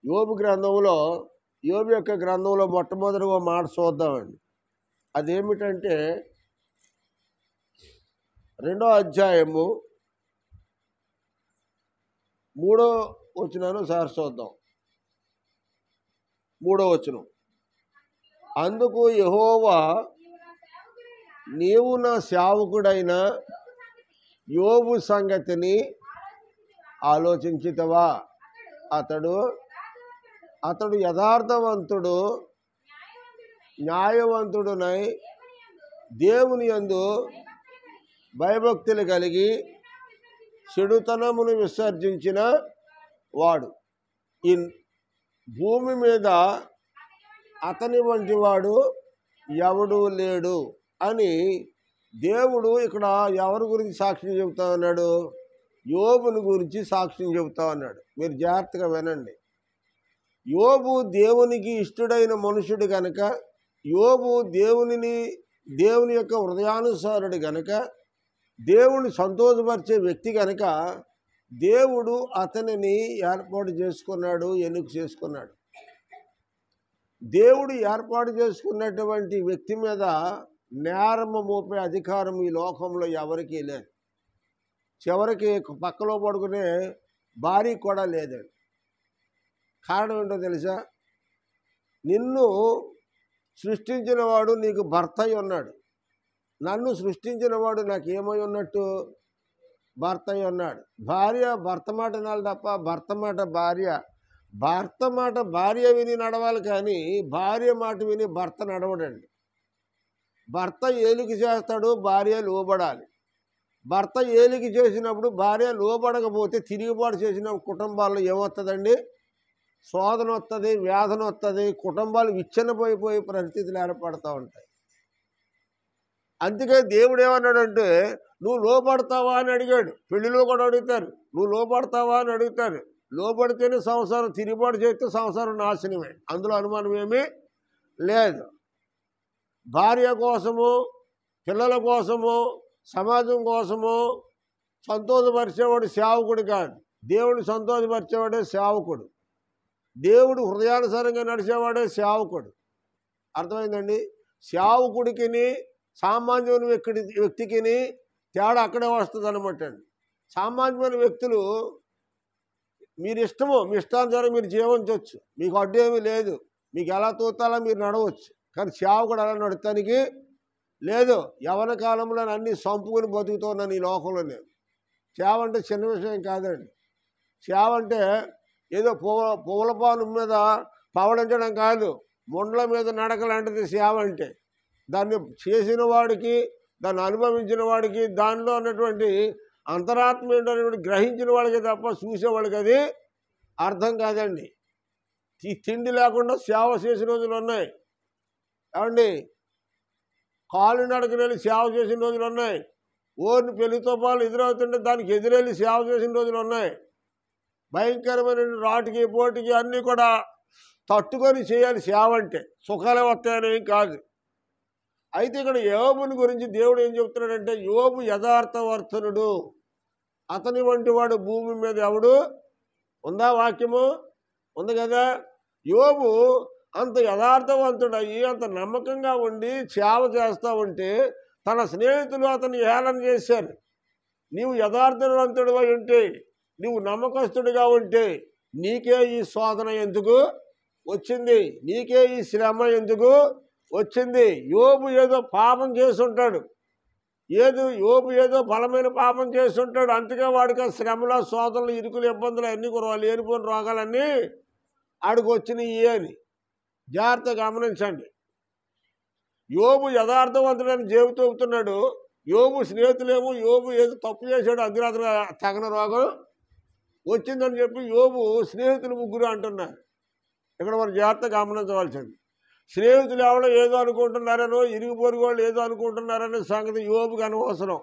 యోబు గ్రంథంలో యోబు యొక్క గ్రంథంలో మొట్టమొదటిగా మాట చూద్దామండి. అదేమిటంటే 2వ అధ్యాయము 3వ వచనాన్ని సార్ చూద్దాం. 3వ వచనం. అందుకు యెహోవా, నీవు నా సేవకుడైన యోబు సంగతిని ఆలోచించితవా? అతడు యథార్థవంతుడు, న్యాయవంతుడునై దేవుని యందు భయభక్తులు కలిగి చెడుతనమును విసర్జించిన వాడు. ఈ భూమి మీద అతని వంటి వాడు ఎవడు లేడు అని దేవుడు ఇక్కడ ఎవరి గురించి సాక్ష్యం చెబుతా ఉన్నాడు? యోబుని గురించి సాక్ష్యం చెబుతా ఉన్నాడు. మీరు జాగ్రత్తగా వినండి. యోబు దేవునికి ఇష్టడైన మనుషుడు గనక, యోబు దేవుని యొక్క హృదయానుసారుడు గనక, దేవుని సంతోషపరిచే వ్యక్తి గనక దేవుడు అతనిని ఏర్పాటు చేసుకున్నాడు, ఎన్నిక చేసుకున్నాడు. దేవుడు ఏర్పాటు చేసుకున్నటువంటి వ్యక్తి మీద నేరము మోపే అధికారం ఈ లోకంలో ఎవరికీ లేదు. చివరికి పక్కలో పడుకునే భార్య కూడా లేదండి. కారణం ఏంటో తెలుసా? నిన్ను సృష్టించిన వాడు నీకు భర్త అయి ఉన్నాడు. నన్ను సృష్టించిన వాడు నాకు ఏమై ఉన్నట్టు? భర్త అయి ఉన్నాడు. భార్య భర్త మాట వినాలి తప్ప భర్త మాట భార్య విని నడవాలి, కానీ భార్య మాట విని భర్త నడవడండి. భర్త ఏలిక చేస్తాడు, భార్య లోబడాలి. భర్త ఏలిక చేసినప్పుడు భార్య లోబడకపోతే తిరుగుబాటు చేసిన కుటుంబాల్లో ఏమొస్తుందండి? శోధన వస్తుంది, వేదన వస్తుంది, కుటుంబాలు విచ్ఛిన్నపోయిపోయే పరిస్థితులు ఏర్పడుతూ ఉంటాయి. అందుకే దేవుడు ఏమన్నాడంటే, నువ్వు లోపడతావా అని అడిగాడు. పెళ్లిలో కూడా అడుగుతారు, నువ్వు లోపడతావా అని అడుగుతారు. లోపడితేనే సంసారం, తిరుగుబాటు చేస్తే సంసారం నాశనమే, అందులో అనుమానం ఏమీ లేదు. భార్య కోసము, పిల్లల కోసము, సమాజం కోసము సంతోషపరిచేవాడు సేవకుడు కాదు. దేవుడు సంతోషపరిచేవాడే సేవకుడు. దేవుడు హృదయానుసారంగా నడిచేవాడే సేవకుడు. అర్థమైందండి? సేవకుడికి సామాన్యమైన వ్యక్తికి తేడా అక్కడే వస్తుంది అనమాట అండి. సామాన్యమైన వ్యక్తులు మీరు ఇష్టమో, మీ ఇష్టానుసారం మీరు జీవించవచ్చు, మీకు అడ్డు ఏమీ లేదు, మీకు ఎలా తోతాలో మీరు నడవచ్చు. కానీ సేవకుడు అలా నడతానికి లేదు. యవన కాలంలో అన్నీ సంపుకొని బతుకుతున్నాను ఈ లోకంలో నేను. సేవ అంటే చిన్న విషయం కాదండి. సేవ అంటే ఏదో పూలపాను మీద పవడించడం కాదు, ముండ్ల మీద నడక లాంటిది సేవ అంటే. దాన్ని చేసిన వాడికి, దాన్ని అనుభవించిన వాడికి, దానిలో ఉన్నటువంటి అంతరాత్మ ఏంటనేటువంటి గ్రహించిన వాళ్ళకి తప్ప చూసేవాళ్ళకి అది అర్థం కాదండి. తిండి లేకుండా సేవ చేసిన రోజులు ఉన్నాయి ఏమండి. కాలు నడకనెళ్ళి సేవ చేసిన రోజులు ఉన్నాయి. ఓర్ని పెళ్లితో పాలు ఎదురవుతుంటే దానికి ఎదురెళ్ళి సేవ చేసిన రోజులు ఉన్నాయి. భయంకరమైన రాటికి పోటీకి అన్నీ కూడా తట్టుకొని చేయాలి సేవ అంటే. సుఖాలే వస్తాయనేం కాదు. అయితే ఇక్కడ యోబుని గురించి దేవుడు ఏం చెప్తున్నాడంటే, యోబు యథార్థవర్తనుడు, అతని వంటి వాడు భూమి మీద ఎవడు? ఉందా వాక్యము? ఉంది కదా. యోబు అంత యథార్థవంతుడయ్యి అంత నమ్మకంగా ఉండి సేవ చేస్తూ ఉంటే తన స్నేహితులు అతన్ని హేళన చేశారు. నీవు యథార్థవంతుడిగా ఉంటే, నీవు నమ్మకస్తుడిగా ఉంటే నీకే ఈ శోధన ఎందుకు వచ్చింది? నీకే ఈ శ్రమ ఎందుకు వచ్చింది? యోబు ఏదో పాపం చేస్తుంటాడు, యోబు ఏదో బలమైన పాపం చేస్తుంటాడు. అందుకే వాడికి ఆ శ్రమలో, శోధనలు, ఇరుకులు, ఇబ్బందులు అన్నీ కూడా లేనిపోయిన రోగాలన్నీ ఆడికి వచ్చినాయి అని జాగ్రత్తగా గమనించండి. యోబు యథార్థవంతుడని చెబుతున్నాడు. యోబు స్నేహితులేమో యోబు ఏదో తప్పు చేశాడు, అందులో తగిన రోగం వచ్చిందని చెప్పి యోబు స్నేహితులు ముగ్గురు అంటున్నారు. ఇక్కడ మనం జాగ్రత్తగా గమనించవలసింది. స్నేహితులు ఎవడో ఏదో అనుకుంటున్నారనో, ఇరుగు పొరుగు వాళ్ళు ఏదో అనుకుంటున్నారనే సంగతి యోబుకి అనవసరం.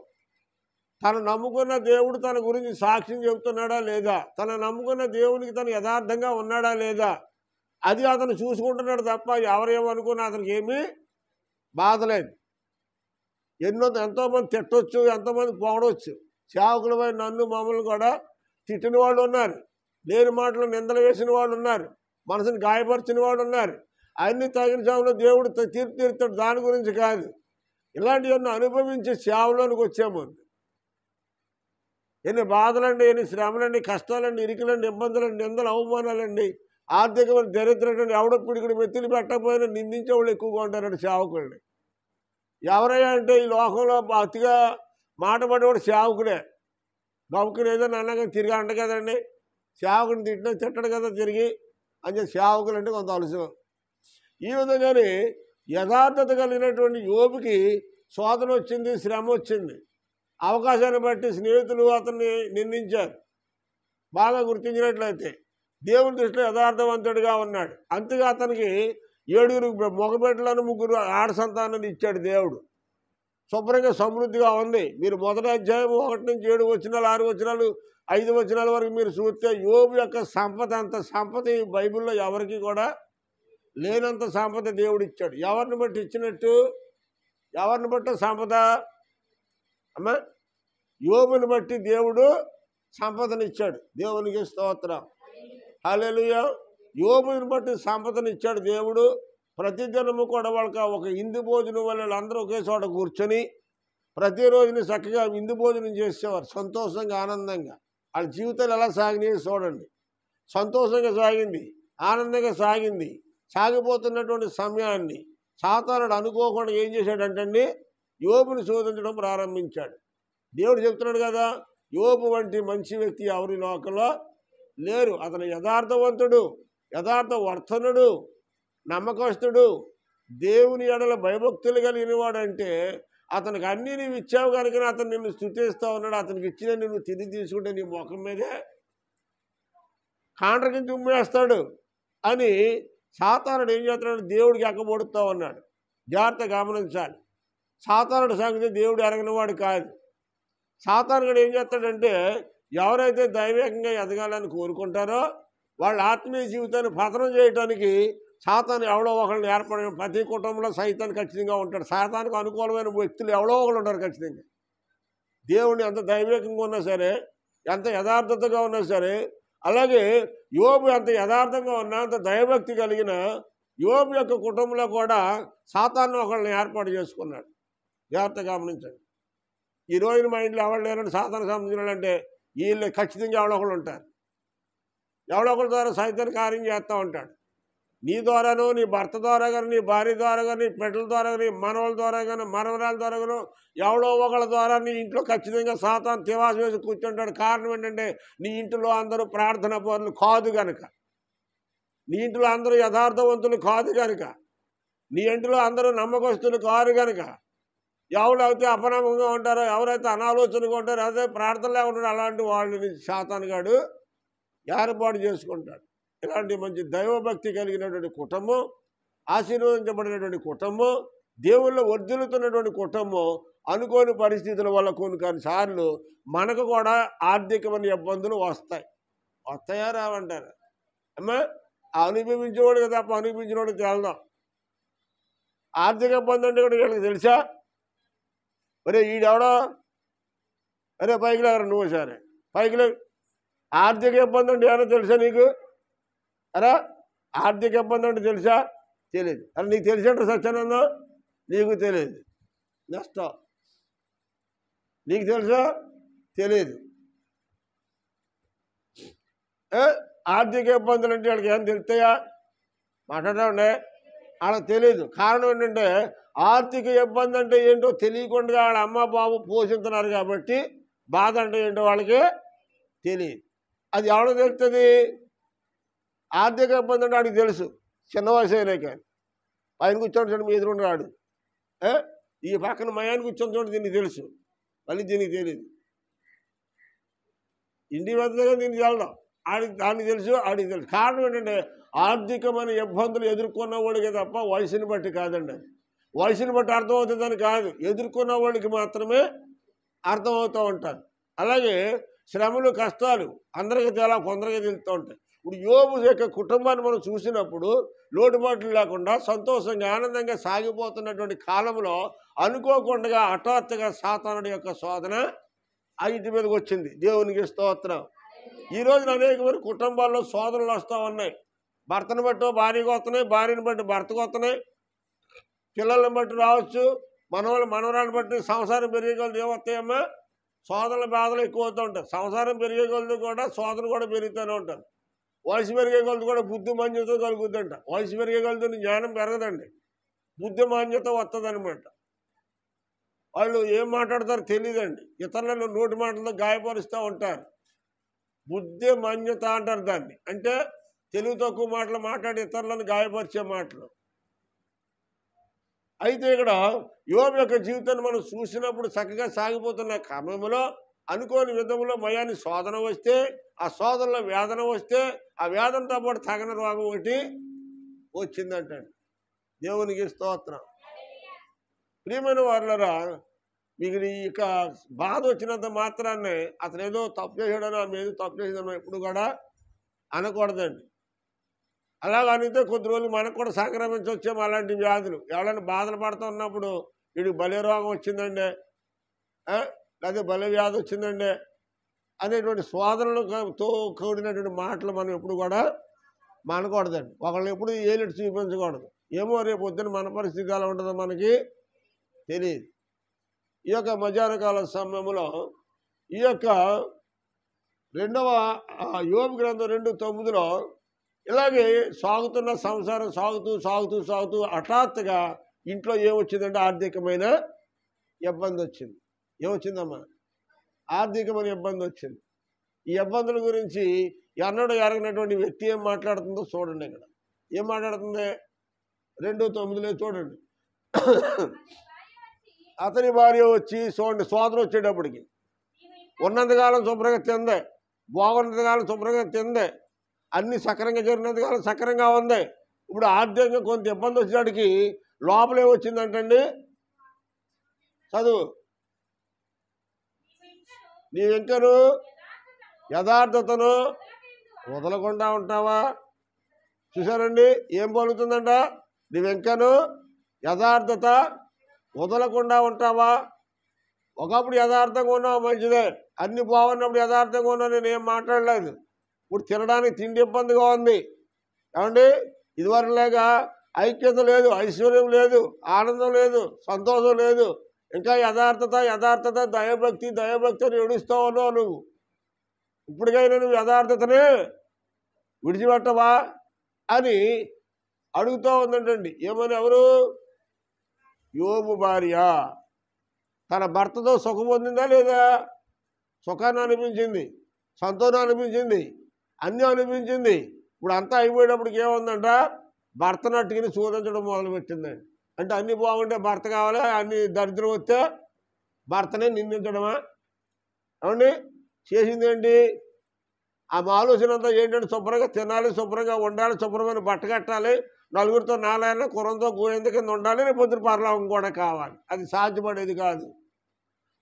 తను నమ్ముకున్న దేవుడు తన గురించి సాక్ష్యం చెబుతున్నాడా లేదా, తన నమ్ముకున్న దేవునికి తను యథార్థంగా ఉన్నాడా లేదా, అది అతను చూసుకుంటున్నాడు తప్ప ఎవరేమనుకున్నా అతనికి ఏమీ బాధలేదు. ఎంతోమంది తిట్టవచ్చు, ఎంతోమంది పొగడవచ్చు. సేవకులపై నన్ను మమ్మల్ని కూడా తిట్టిన వాళ్ళు ఉన్నారు, లేని మాటలు నిందలు వేసిన వాళ్ళు ఉన్నారు. మనసుని గాయపరిచిన వాడు ఉన్నారు. అన్ని తగిన సేవలో దేవుడు తీర్పు తీరుతాడు. దాని గురించి కాదు, ఇలాంటివన్నీ అనుభవించి సేవలోనికి వచ్చాము. ఎన్ని బాధలండి, ఎన్ని శ్రమలండి, కష్టాలండి, ఇరుకులండి, ఇబ్బందులండి, నిందలు, అవమానాలండి, ఆర్థికమైన దరిద్రండి. ఎవడో పిడికిడి మెత్తులు పెట్టకపోయినా నిందించే వాళ్ళు ఎక్కువగా ఉంటారండి సేవకుల్ని. ఎవరయ్యా అంటే ఈ లోకంలో అతిగా మాట పడేవాడు సేవకుడే. గౌకుని ఏదైనా అన్నగా తిరిగి అంట కదండి, సేవకుని తిట్టడు కదా తిరిగి అని చెప్పి సేవకులు అంటే కొంత అలసం. ఈ విధంగానే యథార్థత కలిగినటువంటి యోబుకి శోధన వచ్చింది, శ్రమ వచ్చింది. అవకాశాన్ని బట్టి స్నేహితులు అతన్ని నిందించారు. బాగా గుర్తించినట్లయితే దేవుని దృష్టిలో యథార్థవంతుడిగా ఉన్నాడు. అంతగా అతనికి 7 మగబిడ్డలను 3 ఆడ సంతానాన్ని ఇచ్చాడు దేవుడు. శుభ్రంగా సమృద్ధిగా ఉంది. మీరు మొదటి అధ్యాయం 1 నుంచి 7 వచనాలు, 6 వచనాలు, 5 వచనాల వరకు మీరు చూస్తే యోబు యొక్క సంపద, అంత సంపద ఈ బైబిల్లో ఎవరికి కూడా లేనంత సంపద దేవుడు ఇచ్చాడు. ఎవరిని బట్టి ఇచ్చినట్టు? ఎవరిని బట్టి సంపద అమ్మా? యోబుని బట్టి దేవుడు సంపదనిచ్చాడు. దేవునికి స్తోత్రం, హల్లెలూయా. యోబుని బట్టి సంపదనిచ్చాడు దేవుడు. ప్రతి దినము కూడా వాళ్ళకి ఒక ఇందు భోజనం వల్ల అందరూ ఒకే చోట కూర్చొని ప్రతిరోజుని చక్కగా ఇందు భోజనం చేసేవారు, సంతోషంగా ఆనందంగా. వాళ్ళ జీవితాలు ఎలా సాగినాయి చూడండి. సంతోషంగా సాగింది, ఆనందంగా సాగింది. సాగిపోతున్నటువంటి సమయాన్ని సాతానుడు అనుకోకుండా ఏం చేశాడంటండి, యోబుని శోధించడం ప్రారంభించాడు. దేవుడు చెప్తున్నాడు కదా, యోబు వంటి మంచి వ్యక్తి ఎవరి లోకంలో లేరు. అతను యథార్థవంతుడు, యథార్థ వర్తనుడు, నమ్మకస్తుడు, దేవుని ఎడల భయభక్తులు కలిగిన వాడంటే అతనికి అన్నీ నీవు ఇచ్చావు కనుక అతను నిన్ను స్తుతిస్తూ ఉన్నాడు. అతనికి ఇచ్చిన నువ్వు తిరిగి తీసుకుంటే నీ ముఖం మీదే కాండ్రకించి ఉమ్మేస్తాడు అని సాతానుడు ఏం చేస్తున్నాడు, దేవుడికి ఎక్కబొడుతూ ఉన్నాడు. జాగ్రత్త గమనించాలి. సాతానుడు సంగతి దేవుడు ఎరగనివాడు కాదు. సాతానుడు ఏం చేస్తాడంటే ఎవరైతే దైవికంగా ఎదగాలని కోరుకుంటారో వాళ్ళ ఆత్మీయ జీవితాన్ని పతనం చేయడానికి సాతాను ఎవడో ఒకళ్ళని ఏర్పడిన ప్రతి కుటుంబంలో సైతాన్ని ఖచ్చితంగా ఉంటాడు. సాతానికి అనుకూలమైన వ్యక్తులు ఎవడో ఒకళ్ళు ఉంటారు ఖచ్చితంగా. దేవుని ఎంత దైవికంగా ఉన్నా సరే, ఎంత యథార్థతగా ఉన్నా సరే, అలాగే యోబు ఎంత యథార్థంగా ఉన్నా, అంత దైవభక్తి కలిగిన యోబు యొక్క కుటుంబంలో కూడా సాతాను ఒకళ్ళని ఏర్పాటు చేసుకున్నాడు. జాగ్రత్త గమనించండి. ఈ రోజున మా ఇంట్లో ఎవరు లేరంటే సాతాను సంబంధించిన అంటే వీళ్ళు ఖచ్చితంగా ఎవడో ఒకళ్ళు ఉంటారు. ఎవడో ఒకరి ద్వారా సైతాన్ని కార్యం చేస్తూ ఉంటాడు. నీ ద్వారానో, నీ భర్త ద్వారా కానీ, నీ భార్య ద్వారా కానీ, బిడ్డల ద్వారా కానీ, మనవల ద్వారా కానీ, మనవరాల ద్వారా కానీ, ఎవడో ఒకళ్ళ ద్వారా నీ ఇంట్లో ఖచ్చితంగా సాతాను తివాసం వేసి కూర్చుంటాడు. కారణం ఏంటంటే నీ ఇంట్లో అందరూ ప్రార్థన పరులు కాదు కనుక, నీ ఇంట్లో అందరూ యథార్థవంతులు కాదు కనుక, నీ ఇంట్లో అందరూ నమ్మకస్తులు కారు కనుక, ఎవరైతే అపనమ్మకంగా ఉంటారో, ఎవరైతే అనాలోచనగా ఉంటారో, అదే ప్రార్థన లేకుండా అలాంటి వాళ్ళని సాతానుగాడు ఏర్పాటు చేసుకుంటాడు. ఇలాంటి మంచి దైవభక్తి కలిగినటువంటి కుటుంబం, ఆశీర్వదించబడినటువంటి కుటుంబం, దేవుళ్ళు వర్ధిల్లుతున్నటువంటి కుటుంబం అనుకోని పరిస్థితుల వల్ల కొన్నిసార్లు మనకు కూడా ఆర్థికమైన ఇబ్బందులు వస్తాయి. వస్తాయా రావంటారు అమ్మా? అనుభవించేవాడు తప్ప అనుభవించినవాడు తెలదాం. ఆర్థిక ఇబ్బంది అంటే కూడా వీళ్ళకి తెలుసా? అరే ఈడెవడో, అరే పైకి లేవరా నువ్వు సరే పైకి లేవు. ఆర్థిక ఇబ్బంది అంటే ఏమన్నా తెలుసా నీకు? అరా ఆర్థిక ఇబ్బంది అంటే తెలుసా? తెలియదు. అరే నీకు తెలిసేట సత్యానందం నీకు తెలియదు. నష్టం నీకు తెలుసా? తెలియదు. ఆర్థిక ఇబ్బందులు అంటే వాళ్ళకి ఏం తెలుస్తాయా? మాట్లాడండి, వాళ్ళకి తెలియదు. కారణం ఏంటంటే ఆర్థిక ఇబ్బంది అంటే ఏంటో తెలియకుండా వాళ్ళ అమ్మ బాబు పోషిస్తున్నారు కాబట్టి బాధ అంటే ఏంటో వాళ్ళకి తెలియదు. అది ఎవడో తెలుస్తుంది? ఆర్థిక ఇబ్బంది అంటే వాడికి తెలుసు, చిన్న వయసు అయినా కానీ. పైన కూర్చొని చూడండి, మీ ఎదురుండి రాడు. ఈ పక్కన మయాన్ని కూర్చొని చూడండి, దీనికి తెలుసు, మళ్ళీ దీనికి తెలియదు. ఇంటి వద్దగా దీనికి వెళ్దాం, దానికి తెలుసు, ఆడికి తెలుసు. కారణం ఏంటంటే ఆర్థికమైన ఇబ్బందులు ఎదుర్కొన్న వాడికి తప్ప వయసుని బట్టి కాదండి. అది వయసుని బట్టి అర్థమవుతుందని కాదు, ఎదుర్కొన్న వాడికి మాత్రమే అర్థమవుతూ ఉంటారు. అలాగే శ్రమలు కష్టాలు అందరికీ చాలా కొందరికీ తెలుస్తూ ఉంటాయి. ఇప్పుడు యోబు యొక్క కుటుంబాన్ని మనం చూసినప్పుడు లోటుబాట్లు లేకుండా సంతోషంగా ఆనందంగా సాగిపోతున్నటువంటి కాలంలో అనుకోకుండా హఠాత్తుగా సాతానుడి యొక్క శోధన ఆ ఇంటి మీదకి వచ్చింది. దేవునికి స్తోత్రం. ఈ రోజున అనేక మంది కుటుంబాల్లో శోధనలు వస్తూ ఉన్నాయి. భర్తను బట్టి భార్యకు వస్తున్నాయి, భార్యను బట్టి భర్తకు వస్తున్నాయి, పిల్లల్ని బట్టి రావచ్చు, మనవరాన్ని బట్టి సంసారం పెరిగే కొలది ఏమొస్తాయమ్మా? శోధనల బాధలు ఎక్కువ అవుతూ ఉంటాయి. సంసారం పెరిగే కొలది కూడా శోధన కూడా పెరుగుతూనే ఉంటారు. వయసు పెరిగే కొలది కూడా బుద్ధి మాన్యత కలుగుతుందంట. వయసు పెరిగే కొలది జ్ఞానం పెరగదండి, బుద్ధి మాన్యత వస్తుంది అనమాట. వాళ్ళు ఏం మాట్లాడతారో తెలియదండి, ఇతరులను నోటి మాటలతో గాయపరుస్తూ ఉంటారు. బుద్ధి మాన్యత అంటారు దాన్ని. అంటే తెలివి తక్కువ మాటలు మాట్లాడి ఇతరులను గాయపరిచే మాటలు. అయితే ఇక్కడ యోబు యొక్క జీవితాన్ని మనం చూసినప్పుడు చక్కగా సాగిపోతున్న క్రమంలో అనుకోని విధంలో మయాన్ని శోధన వస్తే, ఆ శోధనలో వేదన వస్తే, ఆ వేదనతో పాటు తగని రోగం ఒకటి వచ్చిందంటాడు. దేవునికి స్తోత్రం. ప్రియమైన వారులారా, మీకు ఇక బాధ వచ్చినంత మాత్రాన్నే అతను ఏదో తప్పు చేసాడని ఆమె ఏదో తప్పు చేసేదాన్ని ఎప్పుడు కూడా అనకూడదండి. అలాగ అనితే కొద్ది రోజులు మనకు కూడా సంక్రమించవచ్చేమో అలాంటి వ్యాధులు. ఎవరైనా బాధలు పడుతూ ఉన్నప్పుడు వీడికి బలే రోగం వచ్చిందండి, లేదా బలే వ్యాధి వచ్చిందండి అనేటువంటి శోధనలతో కూడినటువంటి మాటలు మనం ఎప్పుడు కూడా మనకూడదండి. ఒకళ్ళని ఎప్పుడు ఏలిటి చూపించకూడదు. ఏమో రేపు పొద్దున మన పరిస్థితి ఎలా ఉంటుందో మనకి తెలియదు. ఈ యొక్క మధ్యాహ్న కాల సమయంలో ఈ యొక్క రెండవ యోబు గ్రంథం 2:9లో ఇలాగే సాగుతున్న సంసారం సాగుతూ సాగుతూ సాగుతూ హఠాత్తుగా ఇంట్లో ఏమొచ్చిందంటే ఆర్థికమైన ఇబ్బంది వచ్చింది. ఏమొచ్చిందమ్మా? ఆర్థికమైన ఇబ్బంది వచ్చింది. ఈ ఇబ్బందుల గురించి ఎన్నడూ ఎరగినటువంటి వ్యక్తి ఏం మాట్లాడుతుందో చూడండి. ఇక్కడ ఏం మాట్లాడుతుంది? 2:9లో చూడండి. అతని భార్య వచ్చి చూడండి, శోధన వచ్చేటప్పటికి ఉన్నంతకాలం శుభ్రంగా తిందే, బాగున్నంతకాలం శుభ్రంగా తిందే, అన్ని సక్రంగా జరిగినంతకాలం సక్రంగా ఉంది. ఇప్పుడు ఆర్థికంగా కొంత ఇబ్బంది వచ్చేటికి లోపలే వచ్చిందంటండి. చదువు. నీవెంకను యథార్థతను వదలకుండా ఉంటావా? చూసారండి ఏం పలుకుతుందంట? నీవెంకను యథార్థత వదలకుండా ఉంటావా? ఒకప్పుడు యథార్థంగా ఉన్నావు, మంచిదే. అన్ని బాగున్నప్పుడు యథార్థంగా ఉన్నా, నేను ఏం మాట్లాడలేదు. ఇప్పుడు తినడానికి తిండి ఇబ్బందిగా ఉంది ఏమండి? ఇదివరకు లేక ఐక్యత లేదు, ఐశ్వర్యం లేదు, ఆనందం లేదు, సంతోషం లేదు. ఇంకా యథార్థత దైవభక్తి అని ఏడుస్తూ ఉన్నావు నువ్వు. ఇప్పటికైనా నువ్వు యథార్థతనే విడిచిపెట్టవా అని అడుగుతూ ఉందంటండి. ఏమని? ఎవరు? యోబు భార్య తన భర్తతో సుఖం పొందిందా లేదా? సుఖాన్ని అనిపించింది, సంతోషం అనిపించింది, అన్నీ అనిపించింది. ఇప్పుడు అంతా అయిపోయేటప్పటికి ఏముందంట? భర్తను అట్టుకుని శోధించడం మొదలుపెట్టిందండి. అంటే అన్నీ బాగుంటే భర్త కావాలి, అన్ని దరిద్రం వస్తే భర్తనే నిందించడమా? ఏమండి? చేసింది ఏంటి? ఆమె ఆలోచన అంతా ఏంటంటే శుభ్రంగా తినాలి, శుభ్రంగా ఉండాలి, శుభ్రమైన బట్ట కట్టాలి, నలుగురితో నాలుగైనా కురంతో గోయంత కింద ఉండాలి, రేపు పొద్దున పరలోకం కూడా కావాలి. అది సాధ్యపడేది కాదు.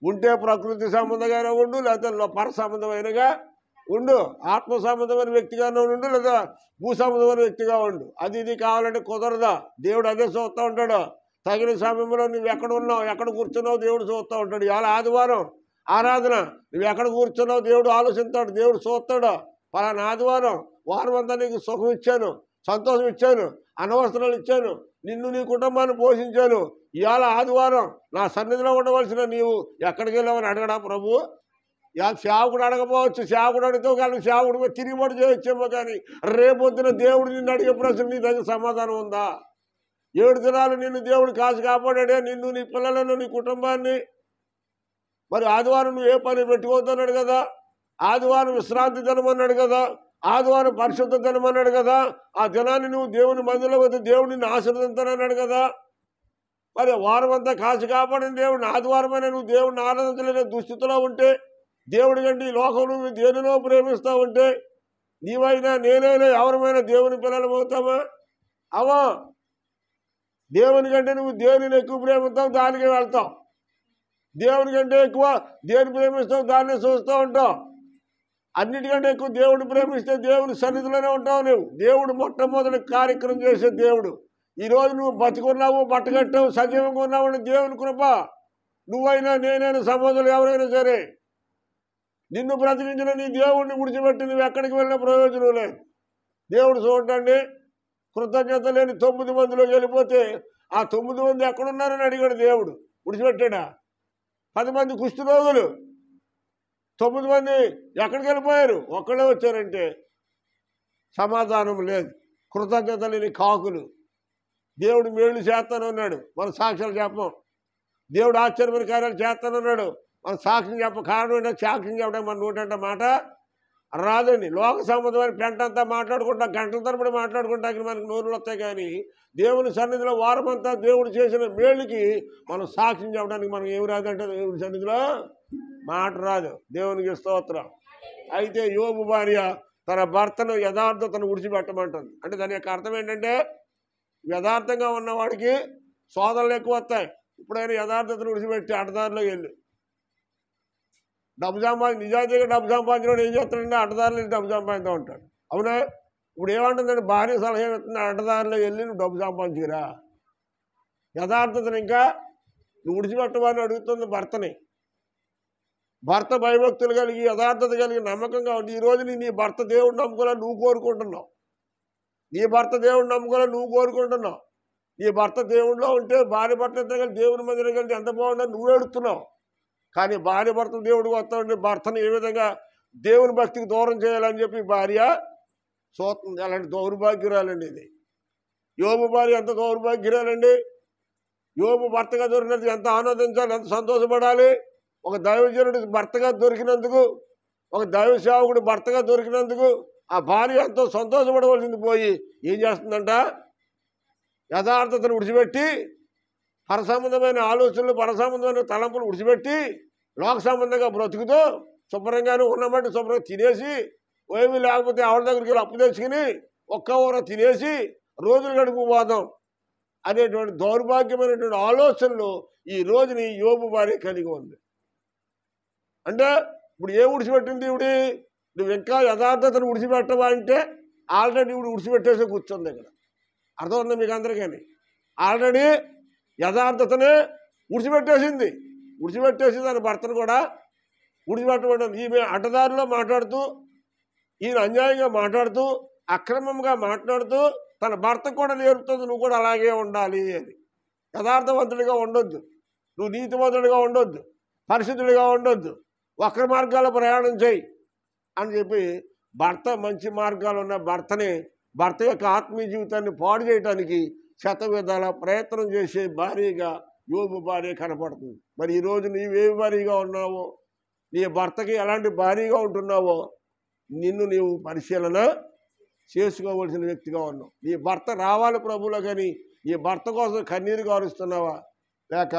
ఉంటే ప్రకృతి సంబంధంగానే ఉండు, లేకపోతే పర సంబంధమైనగా ఉండు, ఆత్మ సంబంధమైన వ్యక్తిగానే ఉండు, లేదా భూ సంబంధమైన వ్యక్తిగా ఉండు. అది ఇది కావాలంటే కుదరదా? దేవుడు అదే చూస్తూ ఉంటాడు. తగిన సమయంలో నువ్వు ఎక్కడ ఉన్నావు, ఎక్కడ కూర్చున్నావు దేవుడు చూస్తూ ఉంటాడు. ఇవాళ ఆదివారం ఆరాధన, నువ్వు ఎక్కడ కూర్చున్నావు దేవుడు ఆలోచిస్తాడు, దేవుడు చూస్తాడు. పలానా ఆదివారం వారం అంతా నీకు సుఖం ఇచ్చాను, సంతోషం ఇచ్చాను, అనవసరాలు ఇచ్చాను, నిన్ను నీ కుటుంబాన్ని పోషించాను. ఇవాళ ఆదివారం నా సన్నిధిలో ఉండవలసిన నీవు ఎక్కడికి వెళ్ళావని అడగడా ప్రభు? ఇవాళ సేవకుడు అడగపోవచ్చు, సేవకుడు అడిగితే కానీ సేవకుడు తిరిగిబడి చేయొచ్చేమో, కానీ రేపొద్దున దేవుడు నిన్ను అడిగే ప్రశ్న నీ దగ్గర సమాధానం ఉందా? 7 దినాలు నిన్ను దేవుడు కాసు కాపాడాడే, నిన్ను, నీ పిల్లలను, నీ కుటుంబాన్ని. మరి ఆదివారం నువ్వు ఏ పని పెట్టుకోవద్దన్నాడు కదా, ఆదివారం విశ్రాంతి దినమన్నాడు కదా, ఆదివారం పరిశుద్ధ దినం అన్నాడు కదా, ఆ దినాన్ని నువ్వు దేవుని మందిలో వద్ద దేవుడిని ఆశీర్వదించానన్నాడు కదా. మరి వారం అంతా కాసు కాపాడిన దేవుడిని ఆదివారమైన నువ్వు దేవుడిని ఆరాధించలేని దుస్థితిలో ఉంటే, దేవుడి కంటే ఈ లోకం నువ్వు దేనిలో ప్రేమిస్తూ ఉంటే, నీవైనా నేనైనా ఎవరమైనా దేవుని పిల్లలు అవుతామా? అవా. దేవుని కంటే నువ్వు దేనిని ఎక్కువ ప్రేమిస్తావు, దానికే వెళ్తావు. దేవుని కంటే ఎక్కువ దేని ప్రేమిస్తావు, దాన్ని చూస్తూ ఉంటావు. అన్నిటికంటే ఎక్కువ దేవుడిని ప్రేమిస్తే దేవుని సన్నిధిలోనే ఉంటావు నువ్వు. దేవుడు మొట్టమొదటి కార్యక్రమం చేసే దేవుడు. ఈరోజు నువ్వు బతికున్నావు, బట్టగట్టావు, సజీవంగా ఉన్నావు అంటే దేవుని కృప. నువ్వైనా నేనైనా సమాజంలో ఎవరైనా సరే నిన్ను బ్రతికించిన నీ దేవుడిని విడిచిపెట్టి నువ్వు ఎక్కడికి వెళ్ళిన ప్రయోజనం లేదు. దేవుడు చూడండి, కృతజ్ఞత లేని 9 మందిలోకి వెళ్ళిపోతే ఆ 9 మంది ఎక్కడున్నారని అడిగాడు దేవుడు. విడిచిపెట్టాడా? 10 మంది కుష్ఠరోగులు, 9 మంది ఎక్కడికి వెళ్ళిపోయారు? ఒక్కడే వచ్చారంటే సమాధానం లేదు. కృతజ్ఞత లేని కాకులు. దేవుడు మేళ్ళు చేస్తానన్నాడు, మన సాక్ష్యాలు చెప్పం. దేవుడు ఆశ్చర్యమైన కార్యాలు చేస్తానన్నాడు, మన సాక్ష్యం చెప్ప. కారణం ఏంటంటే సాక్ష్యం చెప్పడం మన నోటంట మాట రాదండి. లోక సంబంధమైన పెంటంతా మాట్లాడుకుంటాం, గంటల తరబడి మాట్లాడుకుంటానికి మనకి నోరులు వస్తాయి. కానీ దేవుని సన్నిధిలో వారమంతా దేవుడు చేసిన మేళ్ళకి మనం సాక్ష్యం చెప్పడానికి మనకి ఏమి రాదంటే దేవుని సన్నిధిలో మాట రాదు. దేవునికి స్తోత్రం. అయితే యోబు భార్య తన భర్తను యథార్థతను విడిచిపెట్టమంటుంది. అంటే దాని యొక్క అర్థం ఏంటంటే యథార్థంగా ఉన్నవాడికి సోదరులు ఎక్కువ వస్తాయి. ఇప్పుడైనా యథార్థతను విడిచిపెట్టి అడ్డదారిలో వెళ్ళి డబ్బు నిజాయితీగా డబ్బు సంపాదించడం ఏం చేస్తాడంటే అడ్డదారులు డబ్బు సంపాదిస్తూ ఉంటాడు. అవునా? ఇప్పుడు ఏమంటుందంటే భార్య సలహా ఇస్తుంది, అడ్డదారిలో వెళ్ళి నువ్వు డబ్బు సంపాదించుకురా. యథార్థతను ఇంకా నువ్వు విడిచిపెట్టమని అడుగుతుంది భర్తని. భర్త భయభక్తులు కలిగి యథార్థత కలిగి నమ్మకంగా ఉంది. ఈరోజు నీ భర్త దేవుడు నమ్ముకోవాలని నువ్వు కోరుకుంటున్నావు. నీ భర్త దేవుడు నమ్ముకోవాలని నువ్వు కోరుకుంటున్నావు. నీ భర్త దేవుడిలో ఉంటే భార్య భర్త ఇద్దరు కలిసి దేవుని మందిరం కలిసి ఎంత బాగుందని నువ్వు ఏడుస్తున్నావు. కానీ భార్య భర్త దేవుడికి వస్తాడు. భర్తను ఏ విధంగా దేవుని భక్తికి దూరం చేయాలని చెప్పి భార్య చూస్తుంది. అలాంటి దౌర్భాగ్యురాలండి ఇది. యోబు భార్య ఎంత దౌర్భాగ్యురాలండి. యోబు భర్తగా దొరికినందుకు ఎంత ఆనందించాలి, ఎంత సంతోషపడాలి. ఒక దైవజనుడు భర్తగా దొరికినందుకు, ఒక దైవ సేవకుడు భర్తగా దొరికినందుకు ఆ భార్య ఎంతో సంతోషపడవలసింది పోయి ఏం చేస్తుందంట? యథార్థతను విడిచిపెట్టి పరసంబంధమైన ఆలోచనలు, పరసంబంధమైన తలంపులు విడిచిపెట్టి లోక సంబంధంగా బ్రతుకుతూ శుభ్రంగానే ఉన్నమాట శుభ్రంగా తినేసి, ఏమీ లేకపోతే ఆవిడ దగ్గరికి వెళ్ళి అప్పు తెచ్చుకుని ఒక్క ఊర తినేసి రోజులు గడిపిపోదాం అనేటువంటి దౌర్భాగ్యమైనటువంటి ఆలోచనలు ఈ రోజుని యోబు భార్య కలిగి ఉంది. అంటే ఇప్పుడు ఏం విడిచిపెట్టింది ఇవిడి? నువ్వు ఇంకా యథార్థతను విడిచిపెట్టవా అంటే ఆల్రెడీ ఇప్పుడు విడిచిపెట్టేసి కూర్చుంది. ఇక్కడ అర్థం మీకు అందరికీ. ఆల్రెడీ యథార్థతనే విడిచిపెట్టేసింది. విడిచిపెట్టేసి దాని భర్తను కూడా విడిచిపెట్టబడింది. ఈమె అడ్డదారిలో మాట్లాడుతూ, ఈయన అన్యాయంగా మాట్లాడుతూ, అక్రమంగా మాట్లాడుతూ తన భర్తకు కూడా నేర్పుతుంది నువ్వు కూడా అలాగే ఉండాలి అని. యథార్థవంతుడిగా ఉండొద్దు, నువ్వు నీతివంతుడిగా ఉండొద్దు, పరిశుద్ధుడిగా ఉండొద్దు, వక్ర మార్గాల్లో ప్రయాణం చేయి అని చెప్పి భర్త మంచి మార్గాలు ఉన్న భర్త యొక్క ఆత్మీయ జీవితాన్ని పాడు చేయడానికి శతవిధాల ప్రయత్నం చేసే భార్యగా యోబు భార్య కనపడుతుంది. మరి ఈరోజు నీవే భార్యగా ఉన్నావో, నీ భర్తకి ఎలాంటి భార్యగా ఉంటున్నావో నిన్ను నీవు పరిశీలన చేసుకోవలసిన వ్యక్తిగా ఉన్నావు. నీ భర్త రావాలి ప్రభువులో, కానీ నీ భర్త కోసం కన్నీరు కారుస్తున్నావా? లేక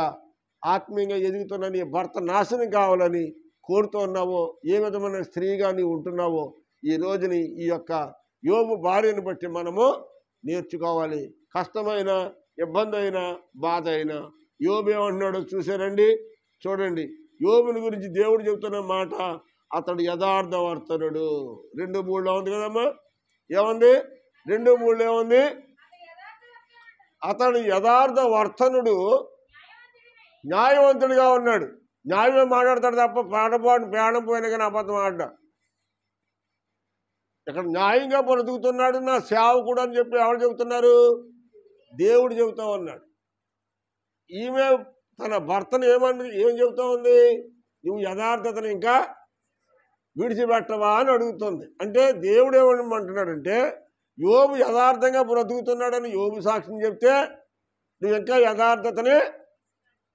ఆత్మీయంగా ఎదుగుతున్న నీ భర్త నాశనం కావాలని కోరుతున్నావో, ఏ విధమైన స్త్రీగా నీవు ఉంటున్నావో ఈ రోజుని ఈ యొక్క యోబు భార్యను బట్టి మనము నేర్చుకోవాలి. కష్టమైన, ఇబ్బంది అయినా, బాధ అయినా యోబు ఏమంటున్నాడో చూసారండి. చూడండి, యోబుని గురించి దేవుడు చెబుతున్న మాట, అతడు యథార్థవర్తనుడు. 2:3 ఉంది కదమ్మా, ఏముంది? 2:3 ఏముంది? అతడు యథార్థవర్తనుడు, న్యాయవంతుడిగా ఉన్నాడు. న్యాయమే మాట్లాడతాడు తప్ప ప్రాణం పోయినా కానీ అబద్ధం ఆడ్డా. ఇక్కడ న్యాయంగా బ్రతుకుతున్నాడు నా సేవకుడు అని చెప్పి ఎవరు చెబుతున్నారు? దేవుడు చెబుతా ఉన్నాడు. ఈమె తన భర్తను ఏం చెబుతా ఉంది? నువ్వు యథార్థతను ఇంకా విడిచిపెట్టవా అని అడుగుతుంది. అంటే దేవుడు ఏమంటున్నాడంటే యోబు యథార్థంగా బ్రతుకుతున్నాడని యోబు సాక్ష్యం చెప్తే నువ్వు ఇంకా యథార్థతని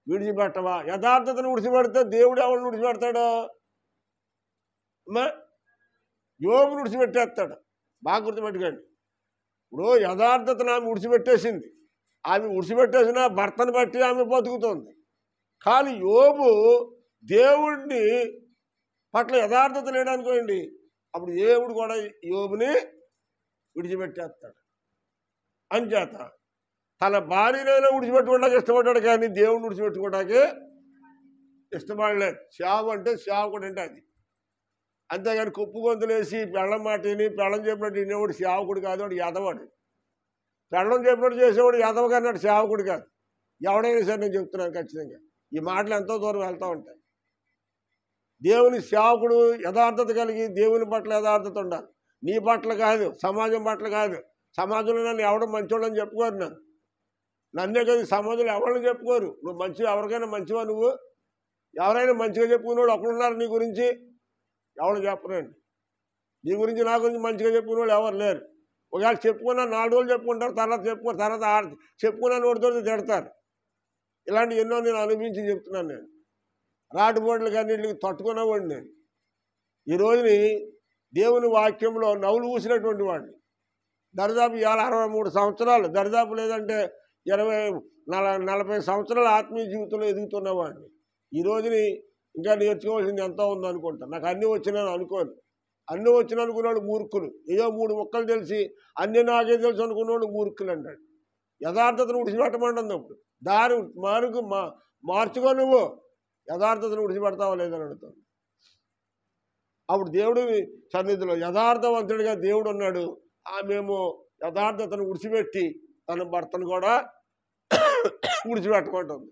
విడిచిపెట్టవా? యథార్థతను విడిచిపెడితే దేవుడు ఎవరిని విడిచిపెడతాడు? అమ్మా, యోబుని విడిచిపెట్టేస్తాడు. బాగా గుర్తుపెట్టుకోండి. ఇప్పుడు యథార్థతను ఆమె విడిచిపెట్టేసింది. ఆమె విడిచిపెట్టేసిన భర్తను బట్టి ఆమె బతుకుతుంది. కానీ యోబు దేవుడిని పట్ల యథార్థత లేడనుకోండి, అప్పుడు దేవుడు కూడా యోబుని విడిచిపెట్టేస్తాడు. అంచేత తన భార్యనైనా విడిచిపెట్టుకోవడానికి ఇష్టపడ్డాడు, కానీ దేవుడిని విడిచిపెట్టుకోవడానికి ఇష్టపడలేదు. సేవ అంటే సేవకుడు అంటే అది. అంతేగాని కుప్పు గొంతులేసి పెళ్ళం మాటని పెళ్ళం చెప్పినట్టు వినేవాడు సేవకుడు కాదు, వాడు యాదవాడు. పెళ్ళం చెప్పినట్టు చేసేవాడు యాదవ కన్నాడు, సేవకుడు కాదు. ఎవడైనా సరే నేను చెప్తున్నాను ఖచ్చితంగా. ఈ మాటలు ఎంతో దూరం వెళ్తూ ఉంటాయి. దేవుని సేవకుడు యథార్థత కలిగి దేవుని పట్ల యథార్థత ఉండాలి. నీ పట్ల కాదు, సమాజం పట్ల కాదు, సమాజంలో నన్ను ఎవడం మంచోడని చెప్పుకోరు. నన్నే కదా సమాజంలో ఎవరిని చెప్పుకోరు. నువ్వు మంచి ఎవరికైనా మంచివా? నువ్వు ఎవరైనా మంచిగా చెప్పుకునేవాడు ఒకడున్నారు నీ గురించి? ఎవరు చెప్పరండి. నీ గురించి నా గురించి మంచిగా చెప్పుకునేవాళ్ళు ఎవరు లేరు. ఒకవేళ చెప్పుకున్నా 4 రోజులు చెప్పుకుంటారు, తర్వాత చెప్పుకోరు. తర్వాత చెప్పుకున్న నోటితో తిడతారు. ఇలాంటి ఎన్నో నేను అనుభవించి చెప్తున్నాను. నేను రాటుబోట్లకి అన్నింటికి తట్టుకునేవాడిని. నేను ఈ రోజుని దేవుని వాక్యంలో నవ్వులు పూసినటువంటి వాడిని. దరిదాపు 63 సంవత్సరాలు, దరిదాపు లేదంటే 40 సంవత్సరాల ఆత్మీయ జీవితంలో ఎదుగుతున్నవాడిని. ఈ రోజుని ఇంకా నేర్చుకోవాల్సింది ఎంతో ఉందనుకుంటా. నాకు అన్నీ వచ్చినాను అనుకోను. అన్నీ వచ్చిన అనుకున్నాడు మూర్ఖులు. ఏదో 3 ముక్కలు తెలిసి అన్నీ నాకే తెలుసు అనుకున్నాడు మూర్ఖులు అన్నాడు. యథార్థతను విడిచిపెట్టమంటుంది. అప్పుడు దారి మార్చుకో, నువ్వు యథార్థతను విడిచిపెడతావా లేదని అడుగుతాను. అప్పుడు దేవుడి సన్నిధిలో యథార్థవంతుడిగా దేవుడు ఉన్నాడు. ఆమెమో యథార్థతను విడిచిపెట్టి తన భర్తను కూడా విడిచిపెట్టమంటుంది.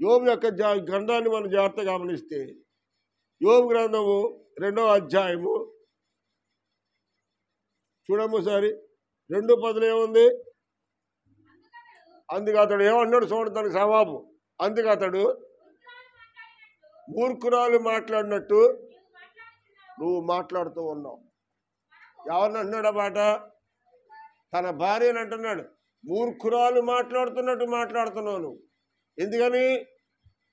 యోబు యొక్క గ్రంథాన్ని మనం జాగ్రత్తగా గమనిస్తే, యోబు గ్రంథము 2వ అధ్యాయము చూడము సారి 2:10 ఏముంది? అందుకు అతడు ఏమన్నాడు చూడండి, తనకు జవాబు. అందుకు అతడు మూర్ఖురాలు మాట్లాడినట్టు నువ్వు మాట్లాడుతూ ఉన్నావు. ఎవరిని అంటున్నాడు ఆ మాట? తన భార్యని అంటున్నాడు. మూర్ఖురాలు మాట్లాడుతున్నట్టు మాట్లాడుతున్నావు నువ్వు. ఎందుకని?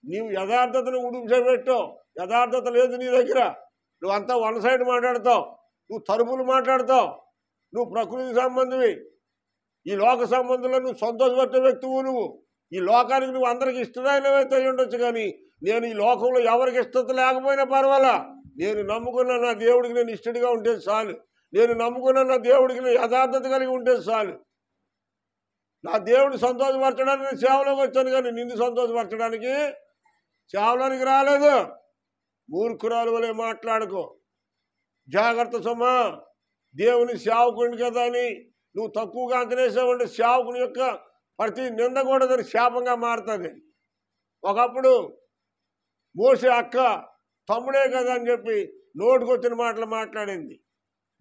నీవు యథార్థతను ఉడిచిపెట్టావు. యథార్థత లేదు నీ దగ్గర. నువ్వు అంతా వన్ సైడ్ మాట్లాడతావు. నువ్వు తరుపులు మాట్లాడతావు. నువ్వు ప్రకృతి సంబంధివి. ఈ లోక సంబంధంలో నువ్వు సంతోషపడే వ్యక్తివు. నువ్వు ఈ లోకానికి నువ్వు అందరికి ఇష్టమైనవైతే ఉండొచ్చు, కానీ నేను ఈ లోకంలో ఎవరికి ఇష్టత లేకపోయినా పర్వాలా, నేను నమ్ముకున్న నా దేవుడికి నేను ఇష్టడిగా ఉంటే చాలు. నేను నమ్ముకున్న నా దేవుడికి నేను యథార్థత కలిగి ఉంటే చాలు. నా దేవుడిని సంతోషపరచడానికి నేను సేవలోకి వచ్చాను, కానీ నిన్ను సంతోషపరచడానికి సేవలోనికి రాలేదు. మూర్ఖురాలు వలె మాట్లాడుకో. జాగ్రత్త సుమా. దేవుని సేవకుని కదా అని నువ్వు తక్కువగా అంచనేసావంటే సేవకుని యొక్క ప్రతి నింద కూడా దాని శాపంగా మారుతుంది. ఒకప్పుడు మోసే అక్క తమ్ముడే కదా అని చెప్పి నోటికొచ్చిన మాటలు మాట్లాడింది.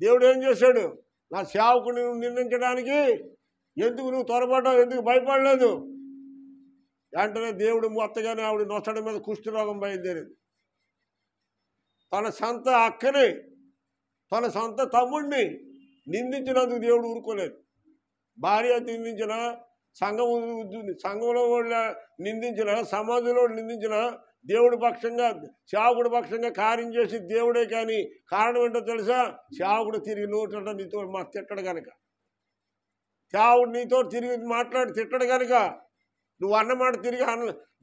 దేవుడు ఏం చేశాడు? నా సేవకుని నిందించడానికి ఎందుకు నువ్వు త్వరపడ్డావు? ఎందుకు భయపడలేదు? వెంటనే దేవుడు మొత్తగానే ఆవిడ నొసడి మీద కుష్ఠరోగం బయలుదేరింది. తన సొంత అక్కని, తన సొంత తమ్ముడిని నిందించినందుకు దేవుడు ఊరుకోలేదు. భార్య నిందించిన, సంఘంలో నిందించిన, సమాజంలో నిందించిన, దేవుడి పక్షంగా సేవకుడి పక్షంగా కార్యం చేసి దేవుడే. కానీ కారణం ఏంటో తెలుసా? సేవకుడు తిరిగి నోట నీతో తిట్టడు కనుక, సేవకుడు నీతో తిరిగి మాట్లాడి తిట్టడు కనుక, నువ్వు అన్నమాట తిరిగి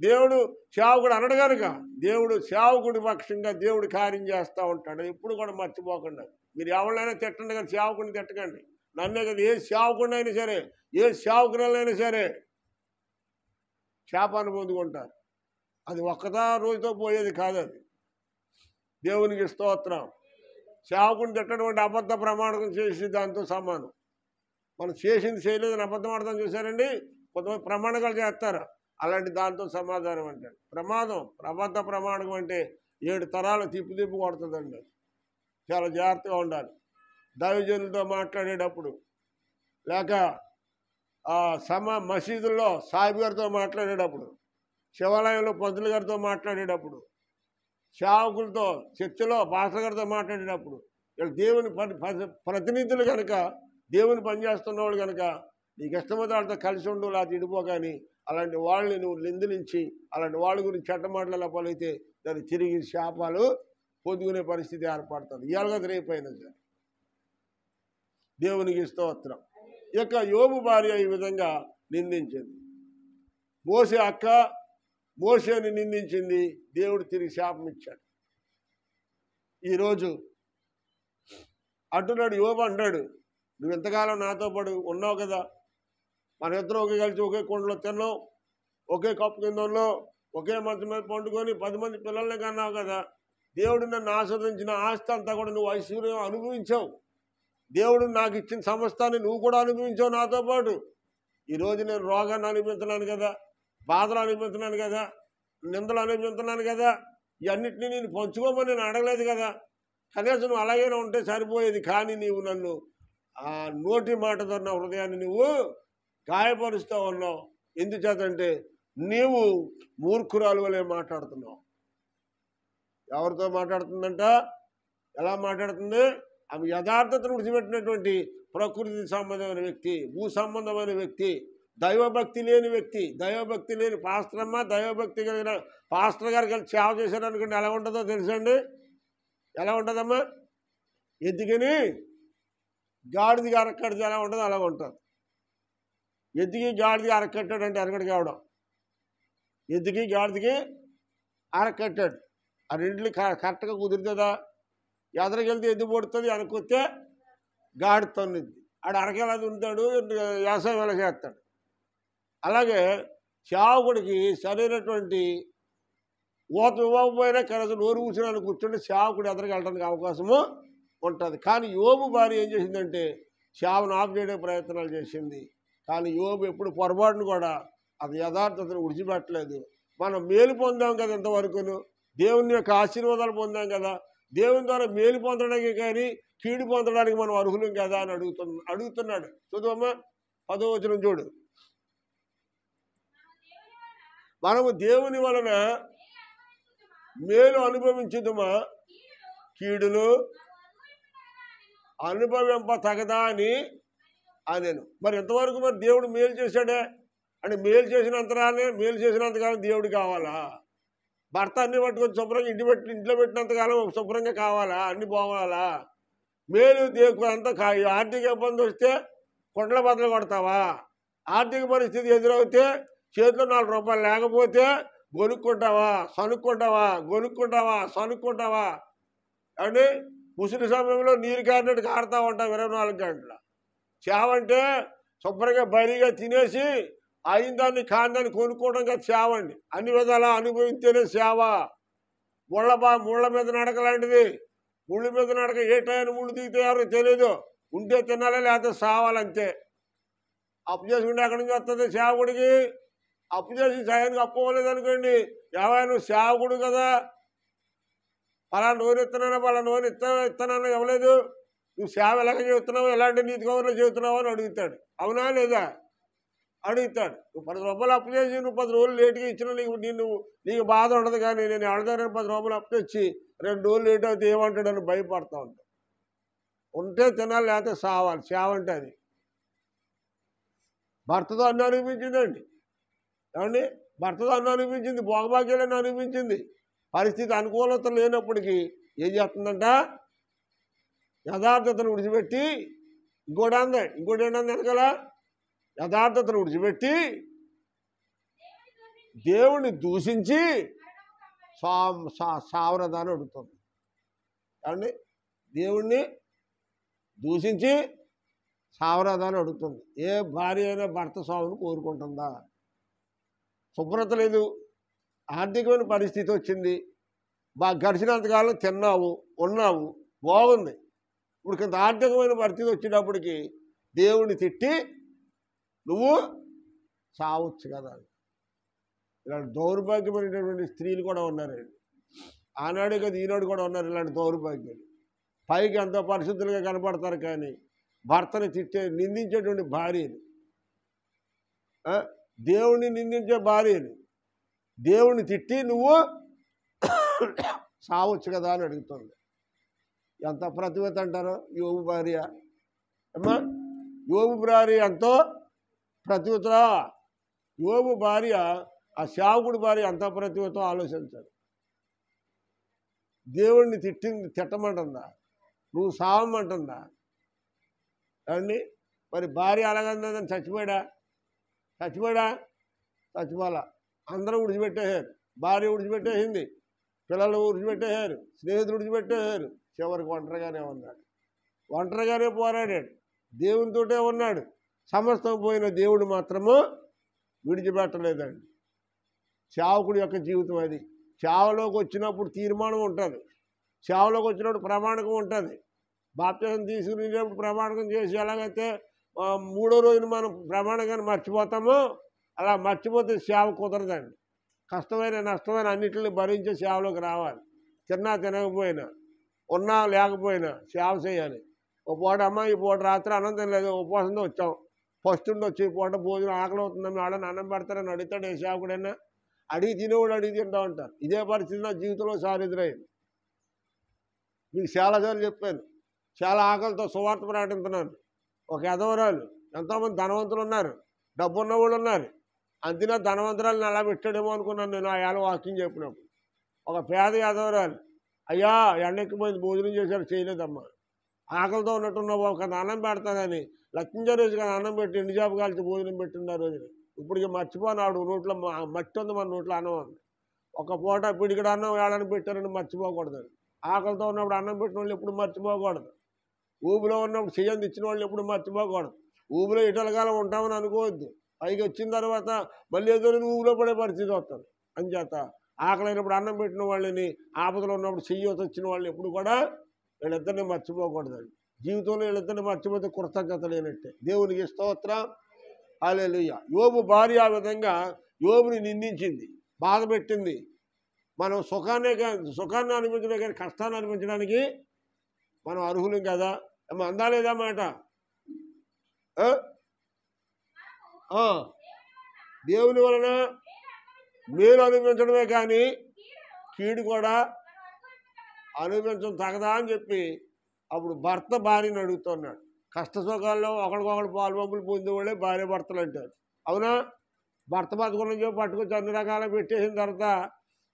దేవుడు సేవకుడు అనడు కనుక, దేవుడు సేవకుడి పక్షంగా దేవుడు కార్యం చేస్తూ ఉంటాడు. ఎప్పుడు కూడా మర్చిపోకుండా. మీరు ఎవరినైనా తిట్టండి, కానీ సేవకుడిని తిట్టకండి. నన్నే కదా, ఏ సేవకుడిని అయినా సరే, ఏ సేవకురాలైనా సరే శాపాన్ని పొందుకుంటారు. అది ఒక్కదా రోజుతో పోయేది కాదు. అది దేవునికి స్తోత్రం. సేవకుని తిట్టడం అంటే అబద్ధ ప్రమాణం చేసి దాంతో సమానం. మనం చేసింది చేయలేదని అబద్ధం ఆడతాం చూసారండి. కొంతమంది ప్రమాణాలు చేస్తారు, అలాంటి దాంతో సమాధానం అంటాడు. ప్రమాదం. అబద్ధ ప్రమాణం అంటే 7 తరాలు తిప్పు కొడుతుందండి. చాలా జాగ్రత్తగా ఉండాలి. దైవజనులతో మాట్లాడేటప్పుడు, లేక మసీదుల్లో సాహిబ్ గారితో మాట్లాడేటప్పుడు, శివాలయంలో పంతులు గారితో మాట్లాడేటప్పుడు, సేవకులతో చర్చలో పాస్టర్ గారితో మాట్లాడేటప్పుడు, వీళ్ళు దేవుని ప్రతినిధులు కనుక, దేవుని పనిచేస్తున్న వాళ్ళు కనుక, నీకు ఇష్టమైతే వాళ్ళతో కలిసి ఉండు, లేకపోతే ఇడిపో. కానీ అలాంటి వాళ్ళని నువ్వు నిందించి అలాంటి వాళ్ళ గురించి చెడ్డ మాటల పాలైతే దాన్ని తిరిగి శాపాలు పొందుకునే పరిస్థితి ఏర్పడుతుంది. ఇవాళ రేపైనా సరే. దేవునికి స్తోత్రం. ఇక యోబు భార్య ఈ విధంగా నిందించింది. మోసే అక్క మోసేని నిందించింది. దేవుడు తిరిగి శాపం ఇచ్చాడు. ఈరోజు అంటున్నాడు, యోబు అంటాడు, నువ్వు ఎంతకాలం నాతో పాటు ఉన్నావు కదా, మన ఇద్దరు ఒకే కలిసి ఒకే కుండలో తిన్నావు, ఒకే కప్పు కింద ఉన్నావు, ఒకే మంచం మీద పండుకొని 10 మంది పిల్లల్ని కన్నావు కదా. దేవుడు నన్ను ఆస్వాదించిన ఆస్తి అంతా కూడా నువ్వు ఐశ్వర్యం అనుభవించావు. దేవుడు నాకు ఇచ్చిన సమస్తాన్ని నువ్వు కూడా అనుభవించావు నాతో పాటు. ఈరోజు నేను రోగాన్ని అనుభవిస్తున్నాను కదా, బాధలు అనుభవిస్తున్నాను కదా, నిందలు అనుభవిస్తున్నాను కదా. ఇవన్నిటినీ నేను పంచుకోమని నేను అడగలేదు కదా. కనీసం నువ్వు అలాగైనా ఉంటే సరిపోయేది. కానీ నీవు నన్ను ఆ నోటి మాటతో నా హృదయాన్ని నువ్వు గాయపరుస్తూ ఉన్నావు. ఎందుచేతంటే నీవు మూర్ఖురాలు వలె మాట్లాడుతున్నావు. ఎవరితో మాట్లాడుతుందంట? ఎలా మాట్లాడుతుంది? ఆమె యథార్థతను విడిచిపెట్టినటువంటి ప్రకృతి సంబంధమైన వ్యక్తి, భూ సంబంధమైన వ్యక్తి, దైవభక్తి లేని వ్యక్తి. దైవభక్తి లేని పాస్టర్ అమ్మ, దైవభక్తి కలిగిన పాస్టర్ గారికి వెళ్ళి సేవ చేశారనుకోండి ఎలా ఉంటుందో తెలుసండి? ఎలా ఉంటుందమ్మా? ఎద్దుకని గాడిదికి అరక్కడితే ఎలా ఉంటుందో అలా ఉంటుంది. ఎద్దుకి గాడిదికి అరకట్టాడంటే అరకడికి కావడం, ఎద్దుకి గాడిదికి అరకట్టాడు. ఆ రెంట్లు కరెక్ట్గా కుదురుతుందా? ఎదరికెళ్తే ఎద్దు పడుతుంది, వెనకొస్తే గాడి తన్నుద్ది. ఆడు అరకెలా ఉంటాడు, వ్యవసాయం ఎలా చేస్తాడు. అలాగే సేవకుడికి సరైనటువంటి ఊత ఇవ్వకపోయినా కనీసం నోరు కూర్చుని కూర్చుంటే సేవకుడు ఎదరికి వెళ్ళడానికి అవకాశము ఉంటుంది. కానీ యోబు భార్య ఏం చేసిందంటే సేవను ఆఫ్ చేయడానికి ప్రయత్నాలు చేసింది. కానీ యోబు ఎప్పుడు పొరపాటును కూడా అది యథార్థతను విడిచిపెట్టలేదు. మనం మేలు పొందాం కదా ఇంతవరకును, దేవుని యొక్క ఆశీర్వాదాలు పొందాం కదా, దేవుని ద్వారా మేలు పొందడానికి కానీ కీడు పొందడానికి మనం అర్హులం కదా అని అడుగుతున్నాడు. చదువమ్మా 10వ వచనం చూడు. మనము దేవుని వలన మేలు అనుభవించుదుమా, కీడును అనుభవింప తగదా అని నేను. మరి ఎంతవరకు మరి దేవుడు మేలు చేశాడే అంటే మేలు చేసినంతకాలం దేవుడు కావాలా? భర్త అన్ని పట్టుకొని శుభ్రంగా ఇంట్లో పెట్టినంతకాలం శుభ్రంగా కావాలా? అన్ని పోవాలా? మేలు అంతా ఆర్థిక ఇబ్బంది వస్తే కొండల బద్దలు కొడతావా? ఆర్థిక పరిస్థితి ఎదురవుతే చేతిలో 4 రూపాయలు లేకపోతే గొనుక్కుంటావా, సనుక్కుంటావా అంటే ముసలి సమయంలో నీరు కారినట్టు కారుతూ ఉంటాం 24 గంటల. సేవ అంటే శుభ్రంగా బరిగా తినేసి అయిందాన్ని కాందాన్ని కొనుక్కోవడం కదా సేవ అండి. అన్ని విధాలా అనుభవిస్తేనే సేవ. ముళ్ళ మీద నడక లాంటిది. ముళ్ళు మీద నడక ఏ టైం ముళ్ళు దిగితే ఎవరో తెలియదు. ఉంటే తినాలి, లేకపోతే సావాలంతే. అప్పు చేసుకుంటే ఎక్కడి నుంచి వస్తుంది సేవకుడికి? అప్పు చేసి సయానికి అప్పు అవ్వలేదనుకోండి, ఎవరైనా నువ్వు సేవకుడు కదా, పలానా నూనె ఇస్తున్నానా, పలానా నూనె ఇస్తానన్నా ఇవ్వలేదు, నువ్వు సేవ ఎలాగ చేస్తున్నావు, ఎలాంటి నీతి కవర్లో చేస్తున్నావు అని అడుగుతాడు. అవునా లేదా? అడుగుతాడు. నువ్వు 10 రూపాయలు అప్పు చేసి నువ్వు 10 రోజులు లేటుగా ఇచ్చినా నీకు బాధ ఉండదు. కానీ నేను అడగానే 10 రూపాయలు అప్పు తెచ్చి 2 రోజులు లేట్ అయితే ఏమంటాడని భయపడతా ఉంటాను. ఉంటే తినాలి, లేకపోతే సావాలి. సేవ అంటే అది. భర్తతో అన్నీ అనిపించిందండి. ఏమండి? భర్తతో అన్నీ అనిపించింది, భోగభాగ్యాలని అనిపించింది. పరిస్థితి అనుకూలత లేనప్పటికీ ఏం చేస్తుందంట? యథార్థతను విడిచిపెట్టి ఇంకోటి ఏంటంది వెనకాల? యథార్థతను విడిచిపెట్టి దేవుణ్ణి దూషించి సావరదాన్ని అడుగుతుంది. ఏమండి? దేవుణ్ణి దూషించి సావరదాన్ని అడుగుతుంది. ఏ భార్య అయినా భర్త సావును కోరుకుంటుందా? శుభ్రత లేదు, ఆర్థికమైన పరిస్థితి వచ్చింది, బాగా గడిచినంతకాలం తిన్నావు, ఉన్నావు, బాగుంది. ఇప్పుడు కొంత ఆర్థికమైన పరిస్థితి వచ్చేటప్పటికి దేవుణ్ణి తిట్టి నువ్వు సావచ్చు కదా. ఇలాంటి దౌర్భాగ్యమైనటువంటి స్త్రీలు కూడా ఉన్నారండి. ఆనాడే కదా ఈనాడు కూడా ఉన్నారు ఇలాంటి దౌర్భాగ్యాలు. పైకి ఎంతో పరిశుద్ధులుగా కనపడతారు, కానీ భర్తని నిందించేటువంటి భార్యలు, దేవుణ్ణి నిందించే భార్యలు, దేవుణ్ణి తిట్టి నువ్వు సావచ్చు కదా అని అడుగుతుంది. ఎంత ప్రతిభత అంటారో యోబు భార్య. అమ్మా, యోబు భార్య ఎంతో ప్రతిభత. యోబు భార్య, ఆ సేవకుడి భార్య ఎంత ప్రతిభతో ఆలోచించాడు. దేవుణ్ణి తిట్టమంటుందా? నువ్వు సావమంటుందా? అండి, మరి భార్య అలాగందని చచ్చిపోలా. అందరూ విడిచిపెట్టేశారు. భార్య విడిచిపెట్టేసింది, పిల్లలు విడిచిపెట్టేశారు, స్నేహితులు విడిచిపెట్టేశారు. చివరికి ఒంటరిగానే పోరాడాడు, దేవునితోటే ఉన్నాడు. సమస్తం పోయిన దేవుడు మాత్రము విడిచిపెట్టలేదండి. సేవకుడి యొక్క జీవితం అది. సేవలోకి వచ్చినప్పుడు తీర్మానం ఉంటుంది, సేవలోకి వచ్చినప్పుడు ప్రమాణకం ఉంటుంది. బాప్తిసం తీసుకునేటప్పుడు ప్రమాణకం చేసి ఎలాగైతే 3వ రోజున మనం ప్రమాణకాన్ని మర్చిపోతామో అలా మర్చిపోతే సేవ కుదరదండి. కష్టమైన నష్టమైన అన్నింటిని భరించే సేవలోకి రావాలి. తిన్నా తినకపోయినా, ఉన్నా లేకపోయినా సేవ చేయాలి. ఒక పూట అమ్మ ఈ పూట రాత్రి అన్నం తినలేదు ఉపవాసంతో వచ్చాం, ఫస్ట్ నుండి వచ్చి ఈ పూట భోజనం ఆకలి అవుతుందని వాళ్ళని అన్నం పెడతారని అడుగుతాడు ఏ సేవకుడైనా? అడిగి తినేవాడు అడిగి తింటా ఉంటారు. ఇదే పరిస్థితి నా జీవితంలో సారెదురైంది. మీకు చాలాసార్లు చెప్పాను, చాలా ఆకలితో సువార్త ప్రకటిస్తున్నాను. ఒక ఎదవరాలు, ఎంతోమంది ధనవంతులు ఉన్నారు, డబ్బు ఉన్న వాళ్ళు ఉన్నారు, అంతినా ధనవంతురాలను అలా పెట్టాడేమో అనుకున్నాను నేను ఆ ఏళ్ళ వాకింగ్ చెప్పినప్పుడు. ఒక పేద ఎదవరాలు, అయ్యా ఎండెక్కిపోయింది భోజనం చేశారు, చేయలేదమ్మా, ఆకలితో ఉన్నట్టున్నావు ఒక అన్నం పెడతానని లక్ష్మీజరేసి కానీ అన్నం పెట్టి ఎండు చేప కాల్చి భోజనం పెట్టింది ఆ రోజున. ఇప్పటికి మర్చిపోను, ఆవిడ నోట్లో మట్టి ఉంది, మన నోట్లో అన్నం ఉంది. ఒక పూట పిడికిడ అన్నం వేళని పెట్టారని మర్చిపోకూడదు. ఆకలితో ఉన్నప్పుడు అన్నం పెట్టిన వాళ్ళు ఎప్పుడు మర్చిపోకూడదు. ఊబిలో ఉన్నప్పుడు చెయ్యంది ఇచ్చిన వాళ్ళు ఎప్పుడు మర్చిపోకూడదు. ఊబిలో ఇటలకాలం ఉంటామని అనుకోవద్దు. పైకి వచ్చిన తర్వాత మళ్ళీ ఏదో ఊబిలో పడే పరిస్థితి వస్తుంది. అంచేత ఆకలైనప్పుడు అన్నం పెట్టిన వాళ్ళని, ఆపదలో ఉన్నప్పుడు చెయ్యొచ్చు వచ్చిన వాళ్ళు ఎప్పుడు కూడా వీళ్ళిద్దరిని మర్చిపోకూడదండి. జీవితంలో వీళ్ళిద్దరిని మర్చిపోతే కృతజ్ఞత లేనట్టే. దేవునికి స్తోత్రం, హల్లెలూయా. యోబు భార్య ఆ విధంగా యోబుని నిందించింది, బాధ పెట్టింది. మనం సుఖాన్ని అనిపించడం కానీ కష్టాన్ని అనిపించడానికి మనం అర్హులం కదా. అందా లేదా మాట? దేవుని వలన మేలు అనిపించడమే కానీ కీడు కూడా అనుభవించడం తగదా అని చెప్పి అప్పుడు భర్త భార్యని అడుగుతున్నాడు. కష్ట సుఖాల్లో ఒకరికొకరు పాలు పంపులు పొందేవాళ్ళే భార్య భర్తలు అంటారు. అవునా? భర్త బతుకుని చెప్పి పట్టుకొచ్చి అన్ని రకాలు పెట్టేసిన తర్వాత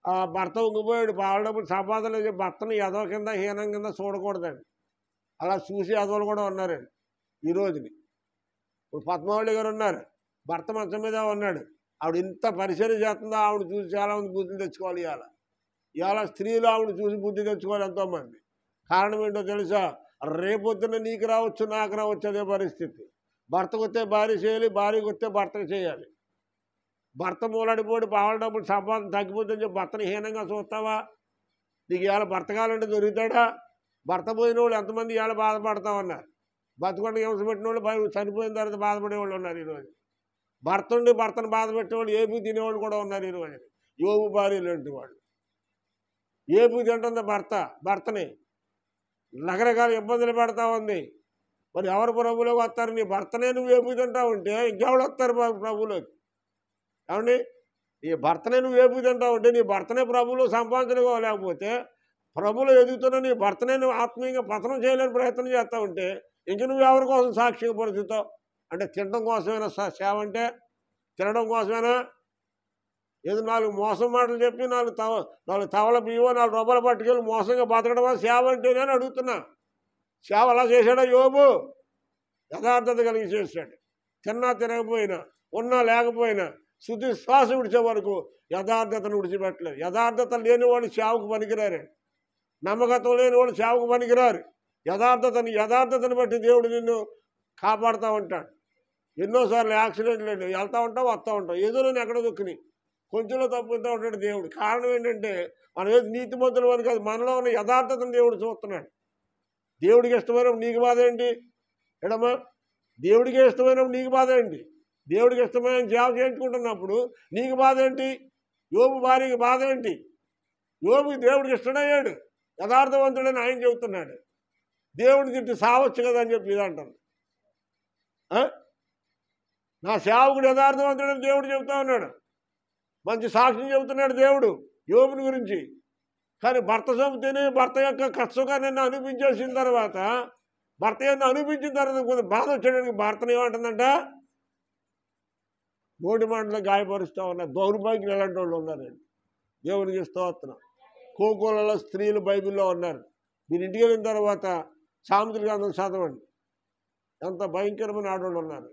ఆ భర్త ఉంగిపోయాడు, పాల డబ్బులు సంపాదన చెప్పి భర్తను ఎదవ కింద హీనం కింద చూడకూడదండి. అలా చూసి ఎదవలు కూడా ఉన్నారండి ఈ రోజుని. ఇప్పుడు పద్మావళి గారు ఉన్నారు, భర్త మంచం మీద ఉన్నాడు, ఆవిడ ఇంత పరిచయం చేస్తుందో ఆవిడ చూసి చాలామంది బుద్ధులు తెచ్చుకోవాలి. ఇవాళ స్త్రీలు ఆవిడ చూసి బుద్ధి తెచ్చుకోవాలి ఎంతోమంది. కారణం ఏంటో తెలుసా? రేపొద్దున నీకు రావచ్చు, నాకు రావచ్చు అదే పరిస్థితి. భర్తకు వస్తే భార్య చేయాలి, భార్యకు వస్తే భర్తకు చేయాలి. భర్త మూలాడిపోయి పాల డబ్బులు సంపాదన తగ్గిపోతుందని చెప్పి భర్తను హీనంగా చూస్తావా? నీకు ఇవాళ భర్త కావాలంటే దొరుకుతాడా? భర్త పోయిన వాళ్ళు ఎంతమంది ఇవాళ బాధపడతా ఉన్నారు. బతుకుండా హింస పెట్టిన వాళ్ళు చనిపోయిన తర్వాత బాధపడేవాళ్ళు ఉన్నారు ఈరోజు. భర్త ఉండి భర్తను బాధ పెట్టేవాళ్ళు ఏపీ తినేవాళ్ళు కూడా ఉన్నారు ఈరోజు. యోబు భార్యలు లాంటి వాళ్ళు ఏపీ తింటుంది భర్తని రకరకాల ఇబ్బందులు పెడతా ఉంది. మరి ఎవరు ప్రభువులోకి వస్తారు? నీ భర్తనే నువ్వు ఏపీ తింటా ఉంటే ఇంకెవరు వస్తారు ప్రభువులోకి? ఏమండి, నీ భర్తనే నువ్వు ఏపీ తింటా ఉంటే నీ భర్తనే ప్రభువులో సంపాదించుకోలేకపోతే, ప్రభువులో ఎదుగుతున్న నీ భర్తనే నువ్వు ఆత్మీయంగా పతనం చేయలేని ప్రయత్నం చేస్తూ ఉంటే ఇంక నువ్వు ఎవరి కోసం సాక్షిగా పరిస్థితావు? అంటే తినడం కోసమేనా సేవ? అంటే తినడం కోసమేనా? ఏదో నాలుగు మోసం మాటలు చెప్పి నాలుగు తవల బియ్యో 4 రూపాయలు పట్టుకెళ్ళి మోసంగా బతకడమా సేవ అంటే? నేను అడుగుతున్నా. సేవ అలా చేశాడా యోబు? యథార్థత కలిగి చేశాడు. తిన్నా తినకపోయినా, ఉన్నా లేకపోయినా, శుద్ధి శ్వాస విడిచే వరకు యథార్థతను విడిచిపెట్టలేదు. యథార్థత లేని వాళ్ళు సేవకు పనికిరారు. నమ్మకత్వం లేని వాళ్ళు సేవకు పనికిరారు. యథార్థతను బట్టి దేవుడు నిన్ను కాపాడుతూ ఉంటాడు. ఎన్నోసార్లు యాక్సిడెంట్లు వెళ్తూ ఉంటావు, వస్తూ ఉంటావు, ఏదో నేను ఎక్కడ దొక్కిని కొంచెంలో తప్పుతూ ఉంటాడు దేవుడు. కారణం ఏంటంటే మనం ఏది నీతిమంతులు అని కాదు, మనలో ఉన్న యథార్థతను దేవుడు చూస్తున్నాడు. దేవుడికి ఇష్టమైనప్పుడు నీకు బాధ ఏంటి? ఎడమా, దేవుడికి ఇష్టమైనప్పుడు నీకు బాధ ఏంటి? దేవుడికి ఇష్టమైన సేవ చేయించుకుంటున్నప్పుడు నీకు బాధ ఏంటి? యోబు భార్యకి బాధ ఏంటి? యోబుకి దేవుడికి ఇష్టమయ్యాడు, యథార్థవంతుడని ఆయన చెబుతున్నాడు. దేవుడిని తిట్టి సావచ్చు కదా అని చెప్పి ఇదంటాను. నా సేవకుడు యథార్థవంతుడని దేవుడు చెబుతా ఉన్నాడు. మంచి సాక్ష్యం చెబుతున్నాడు దేవుడు యోబుని గురించి. కానీ భర్త చంపితేనే భర్త యొక్క కష్టంగా అనిపించేసిన తర్వాత, భర్త ఏమన్నా అనిపించిన తర్వాత కొంచెం బాధ వచ్చేయడానికి భర్తను ఏమంటుందంట? నోటి మాటలు గాయపరుస్తూ ఉన్నారు. దౌర్భాగ్యం ఎలాంటి వాళ్ళు ఉన్నారండి. దేవునికి స్తోత్రం. కోకోలలో స్త్రీలు బైబిల్లో ఉన్నారు. మీరు ఇంటికి వెళ్ళిన తర్వాత సామెతల గ్రంథం చదవండి, ఎంత భయంకరమైన ఆడవాళ్ళు ఉన్నారు.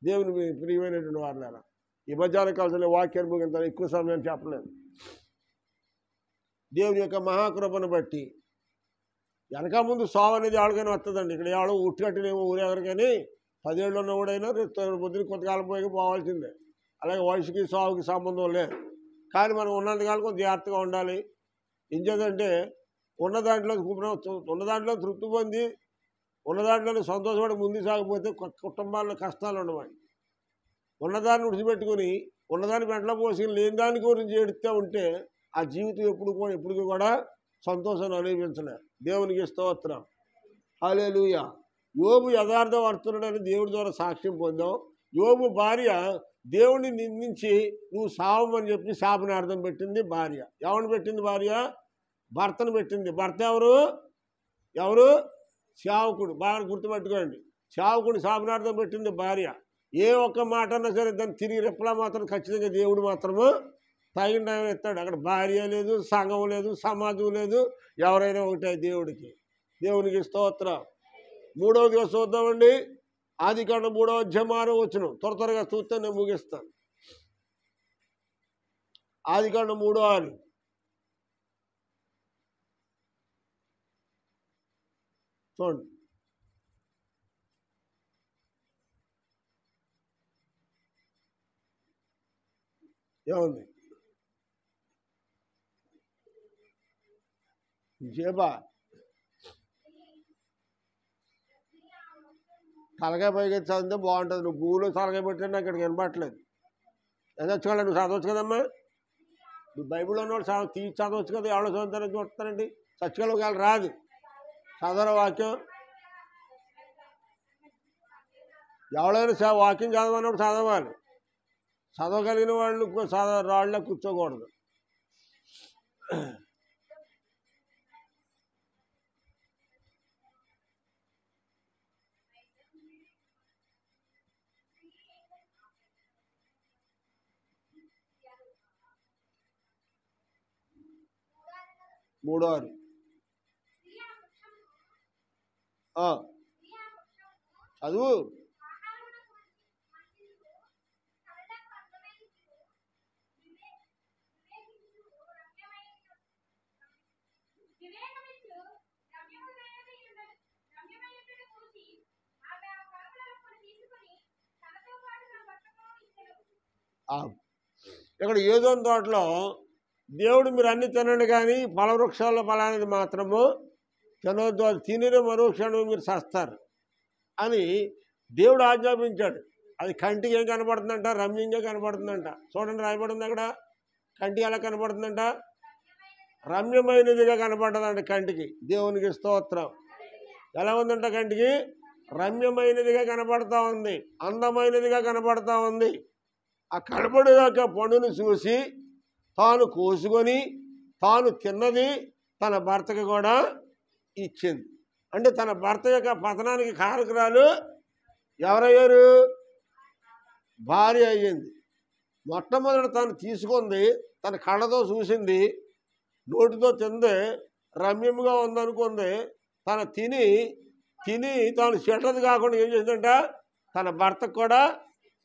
దేవుని ప్రియమైనటువంటి వారులారా, ఈ మధ్యాహ్న కాలంలో వాక్యాన్ని ముగింత ఎక్కువ సమయం చెప్పలేదు. దేవుని యొక్క మహాకృపను బట్టి వెనక ముందు సావు అనేది ఎవరికైనా వస్తుందండి. ఇక్కడ ఎవడో ఉట్టుకట్టినేమో ఊరేవారు, కానీ 10 ఏళ్ళు ఉన్నవాడైనా పొద్దున కొంతకాలం పోయి పోవాల్సిందే. అలాగే వయసుకి సావుకి సంబంధం లేదు. కానీ మనం ఉన్నంతకాలం కొంచెం జాగ్రత్తగా ఉండాలి. ఏం చేద్దంటే ఉన్న దాంట్లో తృప్తి పొంది ఉన్న దాంట్లోనే సంతోషపడి ముందుకు సాగిపోతే కుటుంబాల్లో కష్టాలు ఉండవండి. ఉన్నదాన్ని విడిచిపెట్టుకుని ఉన్నదాన్ని వెంటనే పోసి లేని దాని గురించి ఏడుస్తూ ఉంటే ఆ జీవితం ఎప్పటికీ కూడా సంతోషాన్ని అనుభవించలేదు. దేవునికి స్తోత్రం, హల్లెలూయా. యోబు యథార్థవర్తనుడని దేవుడి ద్వారా సాక్ష్యం పొందాం. యోబు భార్య దేవుడిని నిందించి నువ్వు సావమని చెప్పి శాపనార్థం పెట్టింది భార్య. ఎవరిని పెట్టింది భార్య? భర్తను పెట్టింది. భర్త ఎవరు? సేవకుడు. బాగా గుర్తుపెట్టుకోండి, సేవకుడు శాపనార్థం పెట్టింది భార్య. ఏ ఒక్క మాట అన్నా సరే దాన్ని తిరిగి రెప్పలా మాత్రం ఖచ్చితంగా దేవుడు మాత్రము తగిన టైం ఇస్తాడు. అక్కడ భార్య లేదు, సంఘం లేదు, సమాజం లేదు, ఎవరైనా ఒకటే దేవునికి స్తోత్రం. 3వదిగా చూద్దామండి. ఆదికాండం 3వ అధ్యాయం 6వ వచనం. త్వరగా చూస్తే నేను ముగిస్తాను. ఆదికాండం 3:6 చూడండి. ఏముంది? జేబా తలకాయ పైకి చదివితే బాగుంటుంది. నువ్వు భూలో తలకాయ పెట్టినా అక్కడికి వినపట్లేదు. చదవచ్చు నువ్వు చదవచ్చు కదమ్మా. నువ్వు బైబిల్లో ఉన్నవాడు తీసి చదవచ్చు కదా. ఎవరో చదువుతారని చూస్తారండి. చచ్చికలు ఒకవేళ రాదు చదవరా వాక్యం. ఎవరైనా వాక్యం చదవన్నప్పుడు చదవాలి. చదవగలిగిన వాళ్ళు రాళ్ళ కూర్చోకూడదు. మూడో చదువు. ఇక్కడ ఏదోని తోటలో దేవుడు మీరు అన్ని తినండి కానీ ఫలవృక్షాల్లో ఫలానికి మాత్రము తినవద్దు, అది తినిన మరుక్షణం మీరు చస్తారు అని దేవుడు ఆజ్ఞాపించాడు. అది కంటికి ఏం కనపడుతుందంట? రమ్యంగా కనపడుతుందంట. చూడండి, రాయబడింది అక్కడ. కంటికి ఎలా కనపడుతుందంట? రమ్యమైనదిగా కనపడ్డదంట కంటికి. దేవునికి స్తోత్రం. ఎలా ఉందంట? కంటికి రమ్యమైనదిగా కనపడతా ఉంది, అందమైనదిగా కనపడతా ఉంది. ఆ కనపడేదాకా పండును చూసి తాను కోసుకొని తాను తిన్నది తన భర్తకి కూడా ఇచ్చింది. అంటే తన భర్త యొక్క పతనానికి కారకురాలు ఎవరయ్యారు? భార్య అయ్యింది. మొట్టమొదట తను తీసుకుంది, తన కళ్ళతో చూసింది, నోటితో తింది, రమ్యముగా ఉందనుకుంది. తను తిని తాను చెడ్డది కాకుండా ఏం చేసిందంట? తన భర్తకు కూడా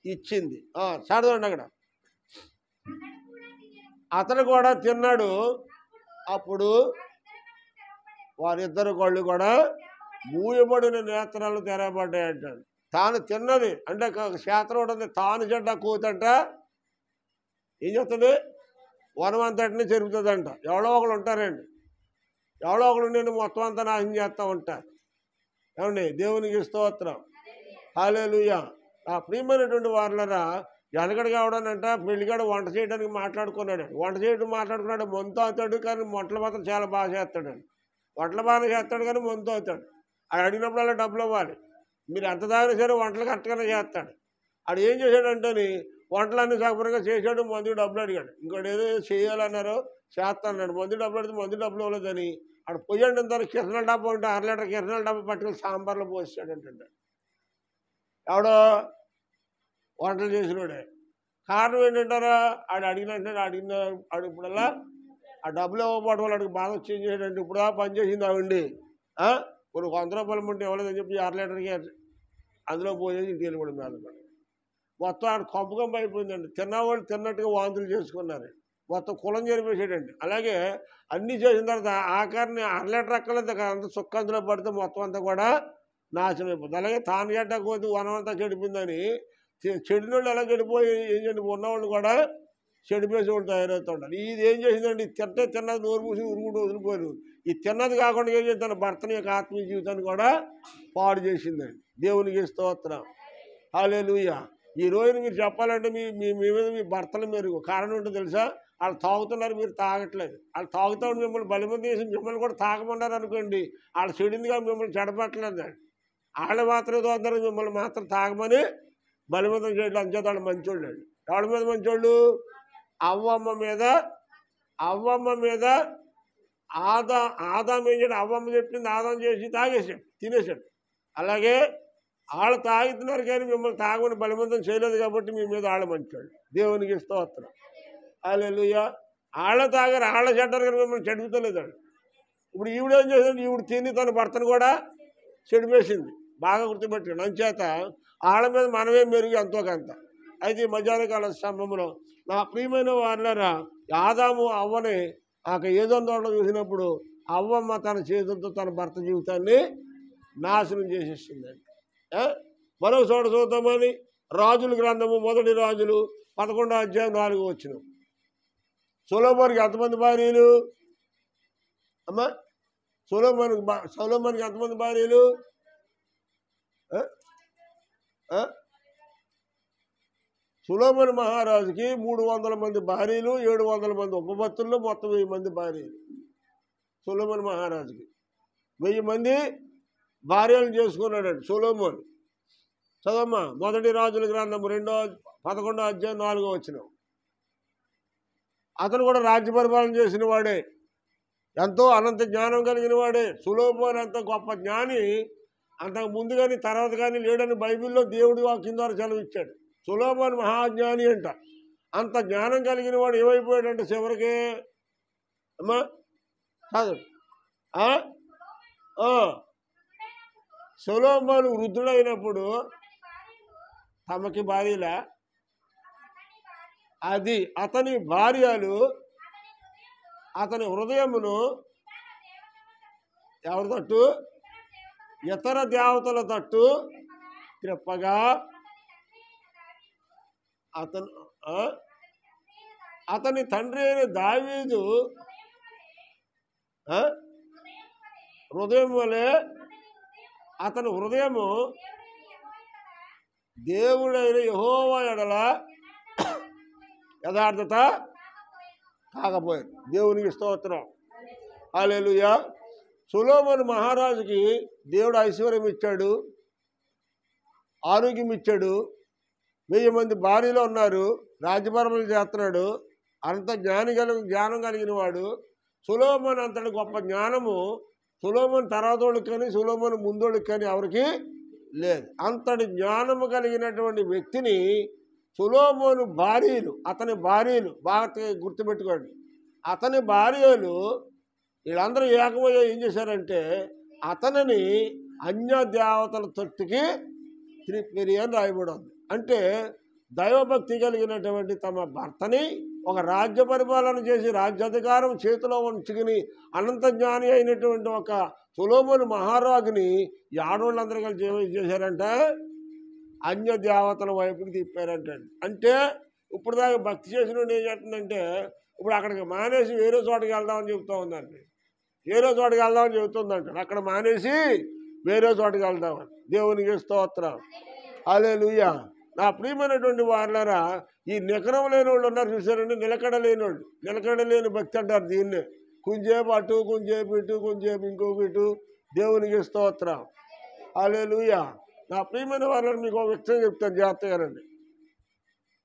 ఇచ్చింది. చదవండి అక్కడ. అతను కూడా తిన్నాడు. అప్పుడు వారిద్దరు కళ్ళు కూడా మూయబడిన నేత్రాలు తెరబడ్డాయి అంటాడు. తాను తిన్నది అంటే క్షేత్రం ఉంటుంది. తాను చెడ్డ కూతంట ఏం చేస్తుంది? వనమంతటిని చెరుపుతుందంట. ఎవడో ఒకళ్ళు ఉంటారండి, ఎవడో ఒకళ్ళు నేను మొత్తం అంతా నాశనం చేస్తూ ఉంటారు. ఏమండి? దేవునికి స్తోత్రం. హల్లెలూయా. ఆ ప్రియమైనటువంటి వారులరా, వెనకడు కావడానంట పెళ్ళిగాడు వంట చేయడానికి మాట్లాడుకున్నాడు. వంట చేయడం మాట్లాడుకున్నాడు, మొంతు అవుతాడు కానీ వంటలు మాత్రం చాలా బాగా చేస్తాడండి. వంటలు బాగా చేస్తాడు కానీ మొంతు అవుతాడు. అది అడిగినప్పుడు అలా డబ్బులు ఇవ్వాలి. మీరు ఎంత దాగినా సరే వంటలు కరెక్ట్గానే చేస్తాడు. ఆడు ఏం చేశాడంటే వంటలన్నీ సగపరంగా చేశాడు, మందుకు డబ్బులు అడిగాడు. ఇంకోటి ఏదో చేయాలన్నారో చేస్తాడు. మందు డబ్బులు అడిగితే మందు డబ్బులు ఇవ్వలేదని ఆడు పొయ్యండి తను కిరణాల డబ్బా ఉంటే 1 లీటర్ కిరణాల డబ్బా పట్టుకుని సాంబార్లో పోసాడంటే ఎవడో వంటలు చేసినోడే. కారణం ఏంటంటారా? ఆడు అడిగినప్పుడల్లా ఆ డబ్బులు ఇవ్వకపోవడం వల్ల అడిగి బాధ వచ్చేసేటంటే ఇప్పుడు పని చేసింది ఆవిండి కొన్ని 100 రూపాయలు ఉంటే ఇవ్వలేదని చెప్పి 1 లీటర్కి అందులో పోయేసి ఇంటికి వెళ్ళిపోవడం మీద మొత్తం ఆడు కంపు అయిపోయిందండి. తిన్నవాళ్ళు తిన్నట్టుగా వాంతులు చేసుకున్నారు. మొత్తం కులం జరిపేసాడండి. అలాగే అన్నీ చేసిన తర్వాత ఆఖరిని 1 లీటర్ అక్కలేదు, అంత సుక్క అందులో పడితే మొత్తం అంతా కూడా నాశనం అయిపోతుంది. అలాగే తాను చెడ్డ కోతి వనం అంతా చెడిపోయిందని చెడిన వాళ్ళు ఎలా చెడిపోయి ఏం చేయండి ఉన్నవాళ్ళు కూడా చెడిపోయేసి వాళ్ళు తయారవుతుంటారు. ఇది ఏం చేసిందండి? తిన్నది నోరు మూసి ఉరుగుడు వదిలిపోయారు. ఈ తిన్నది కాకుండా ఏం చేసి తన భర్తని యొక్క ఆత్మీయ జీవితాన్ని కూడా పాడు చేసిందండి. దేవునికి స్తోత్రం. హల్లెలూయా. ఈ రోజున మీరు చెప్పాలంటే మీ మీద మీ భర్తలు మెరుగు. కారణం ఏంటో తెలుసా? వాళ్ళు తాగుతున్నారు, మీరు తాగట్లేదు. వాళ్ళు తాగుతూ మిమ్మల్ని బలిమంది చేసి మిమ్మల్ని కూడా తాగమన్నారు అనుకోండి, వాళ్ళు చెడిందిగా మిమ్మల్ని చెడపట్టలేదు. వాళ్ళు మాత్రం ఏదో అందరూ మిమ్మల్ని మాత్రం తాగమని బలవంతం చేయడం అంచేత వాళ్ళు మంచోళ్ళు అండి. ఎవరి మీద మంచోళ్ళు? అవ్వమ్మ మీద ఆదాం ఏం చేయడం, అవ్వమ్మ చెప్పింది ఆదాం చేసి తాగేసాడు, తినేసాడు. అలాగే వాళ్ళు తాగుతున్నారు కానీ మిమ్మల్ని తాగమని బలవంతం చేయలేదు కాబట్టి మీ మీద వాళ్ళ మంచోళ్ళు. దేవునికి స్తోత్రం. హల్లెలూయా. వాళ్ళ తాగారు, వాళ్ళ చెడ్డారు కానీ మిమ్మల్ని చెడుగుతలేదండి. ఇప్పుడు ఈవిడేం చేశాడు, ఈవిడ తిని తన భర్తను కూడా చెడిపేసింది. బాగా గుర్తుపెట్టాడు. అంచేత వాళ్ళ మీద మనమే మెరుగు ఎంతో కొంత. అయితే ఈ మధ్యాహ్నకాల సమయంలో నా ప్రియమైన వారులారా, ఆదాము అవ్వని ఏదో తోటలో చూసినప్పుడు అవ్వమ్మ తన చేతులతో తన భర్త జీవితాన్ని నాశనం చేసేసిందండి. మరో చోట చూద్దామని రాజుల గ్రంథము 1 రాజులు 11వ అధ్యాయం 4వ వచనం. సొలొమోనుకి ఎంతమంది భార్యలు అమ్మా? సొలొమోనుకి ఎంతమంది భార్యలు? సొలొమోను మహారాజుకి 300 మంది భార్యలు, 700 మంది ఉపపత్తుల్లో, మొత్తం 1000 మంది భార్యలు. సొలొమోను మహారాజుకి 1000 మంది భార్యలను చేసుకున్నాడండి సొలొమోను. చదవమ్మా 1 రాజుల గ్రంథం 11వ అధ్యాయం 4వ వచనం. అతను కూడా రాజ్య పరిపాలన చేసిన వాడే, ఎంతో అనంత జ్ఞానం కలిగిన వాడే. సొలొమోను అంత గొప్ప జ్ఞాని అంతకు ముందు కానీ తర్వాత కానీ లేడని బైబిల్లో దేవుడి వాక్యం ద్వారా సెలవిచ్చాడు. సొలొమోను మహాజ్ఞాని అంట. అంత జ్ఞానం కలిగిన వాడు ఏమైపోయాడంటే చివరికి అమ్మా కాదు, సొలొమోను వృద్ధుడైనప్పుడు తమకి భార్యలా? అది అతని భార్యలు అతని హృదయమును ఎవరి తట్టు? ఇతర దేవతల తట్టు త్రిప్పగా అతని తండ్రి అయిన దావీదు హృదయం వలె అతని హృదయము దేవుడైన యెహోవా ఎడల యథార్థత కాకపోయింది. దేవునికి స్తోత్రం. హల్లెలూయా. సొలొమోను మహారాజుకి దేవుడు ఐశ్వర్యం ఇచ్చాడు, ఆరోగ్యం ఇచ్చాడు, 1000 మంది భార్యలు ఉన్నారు, రాజ్యపరమలు చేస్తున్నాడు. అంత జ్ఞానం కలిగిన వాడు సొలొమోను. అంతటి గొప్ప జ్ఞానము సొలొమోను తర్వాత వాళ్ళకి కానీ సొలొమోను ముందోళ్ళకి కానీ ఎవరికి లేదు. అంతటి జ్ఞానము కలిగినటువంటి వ్యక్తిని సొలొమోను భార్యలు, అతని భార్యలు బాగా గుర్తుపెట్టుకోండి. అతని భార్యలు వీళ్ళందరూ ఏకమయ్యే ఏం చేశారంటే అతనిని అన్య దేవతల తొట్టుకి త్రిప్పిరి అని రాయబడింది. అంటే దైవభక్తి కలిగినటువంటి తమ భర్తని ఒక రాజ్య పరిపాలన చేసి రాజ్యాధికారం చేతిలో ఉంచుకుని అనంత జ్ఞాని అయినటువంటి ఒక సొలొమోను మహారాజుని ఈ ఆడవాళ్ళందరూ కలిసి ఏం చేశారంట? అన్య దేవతల వైపుకి తిప్పారంటే. అంటే ఇప్పుడు దాకా భక్తి చేసిన ఏం చేస్తుందంటే ఇప్పుడు అక్కడికి మానేసి వేరే చోటకి వెళ్దామని చెబుతూ ఉందండి. వేరే చోటకి వెళ్దామని చెబుతుందంట. అక్కడ మానేసి వేరే చోటకి వెళ్దామని. దేవునికి స్తోత్రం. హల్లెలూయా. నా ప్రియమైనటువంటి వారులారా, ఈ నికరం లేని వాళ్ళు ఉన్నారు చూసారండి, నిలకడ లేనివాళ్ళు. నిలకడ లేని భక్తి అంటారు దీన్నే. కొంచెంసేపు అటు, కొంచెంసేపు ఇటు, కొంచెంసేపు ఇంకొక ఇటు. దేవునికి స్తోత్రం. హల్లెలూయా. నా ప్రియమైన వారులను మీకు ఒక విషయం చెప్తాను జాగ్రత్తగానండి.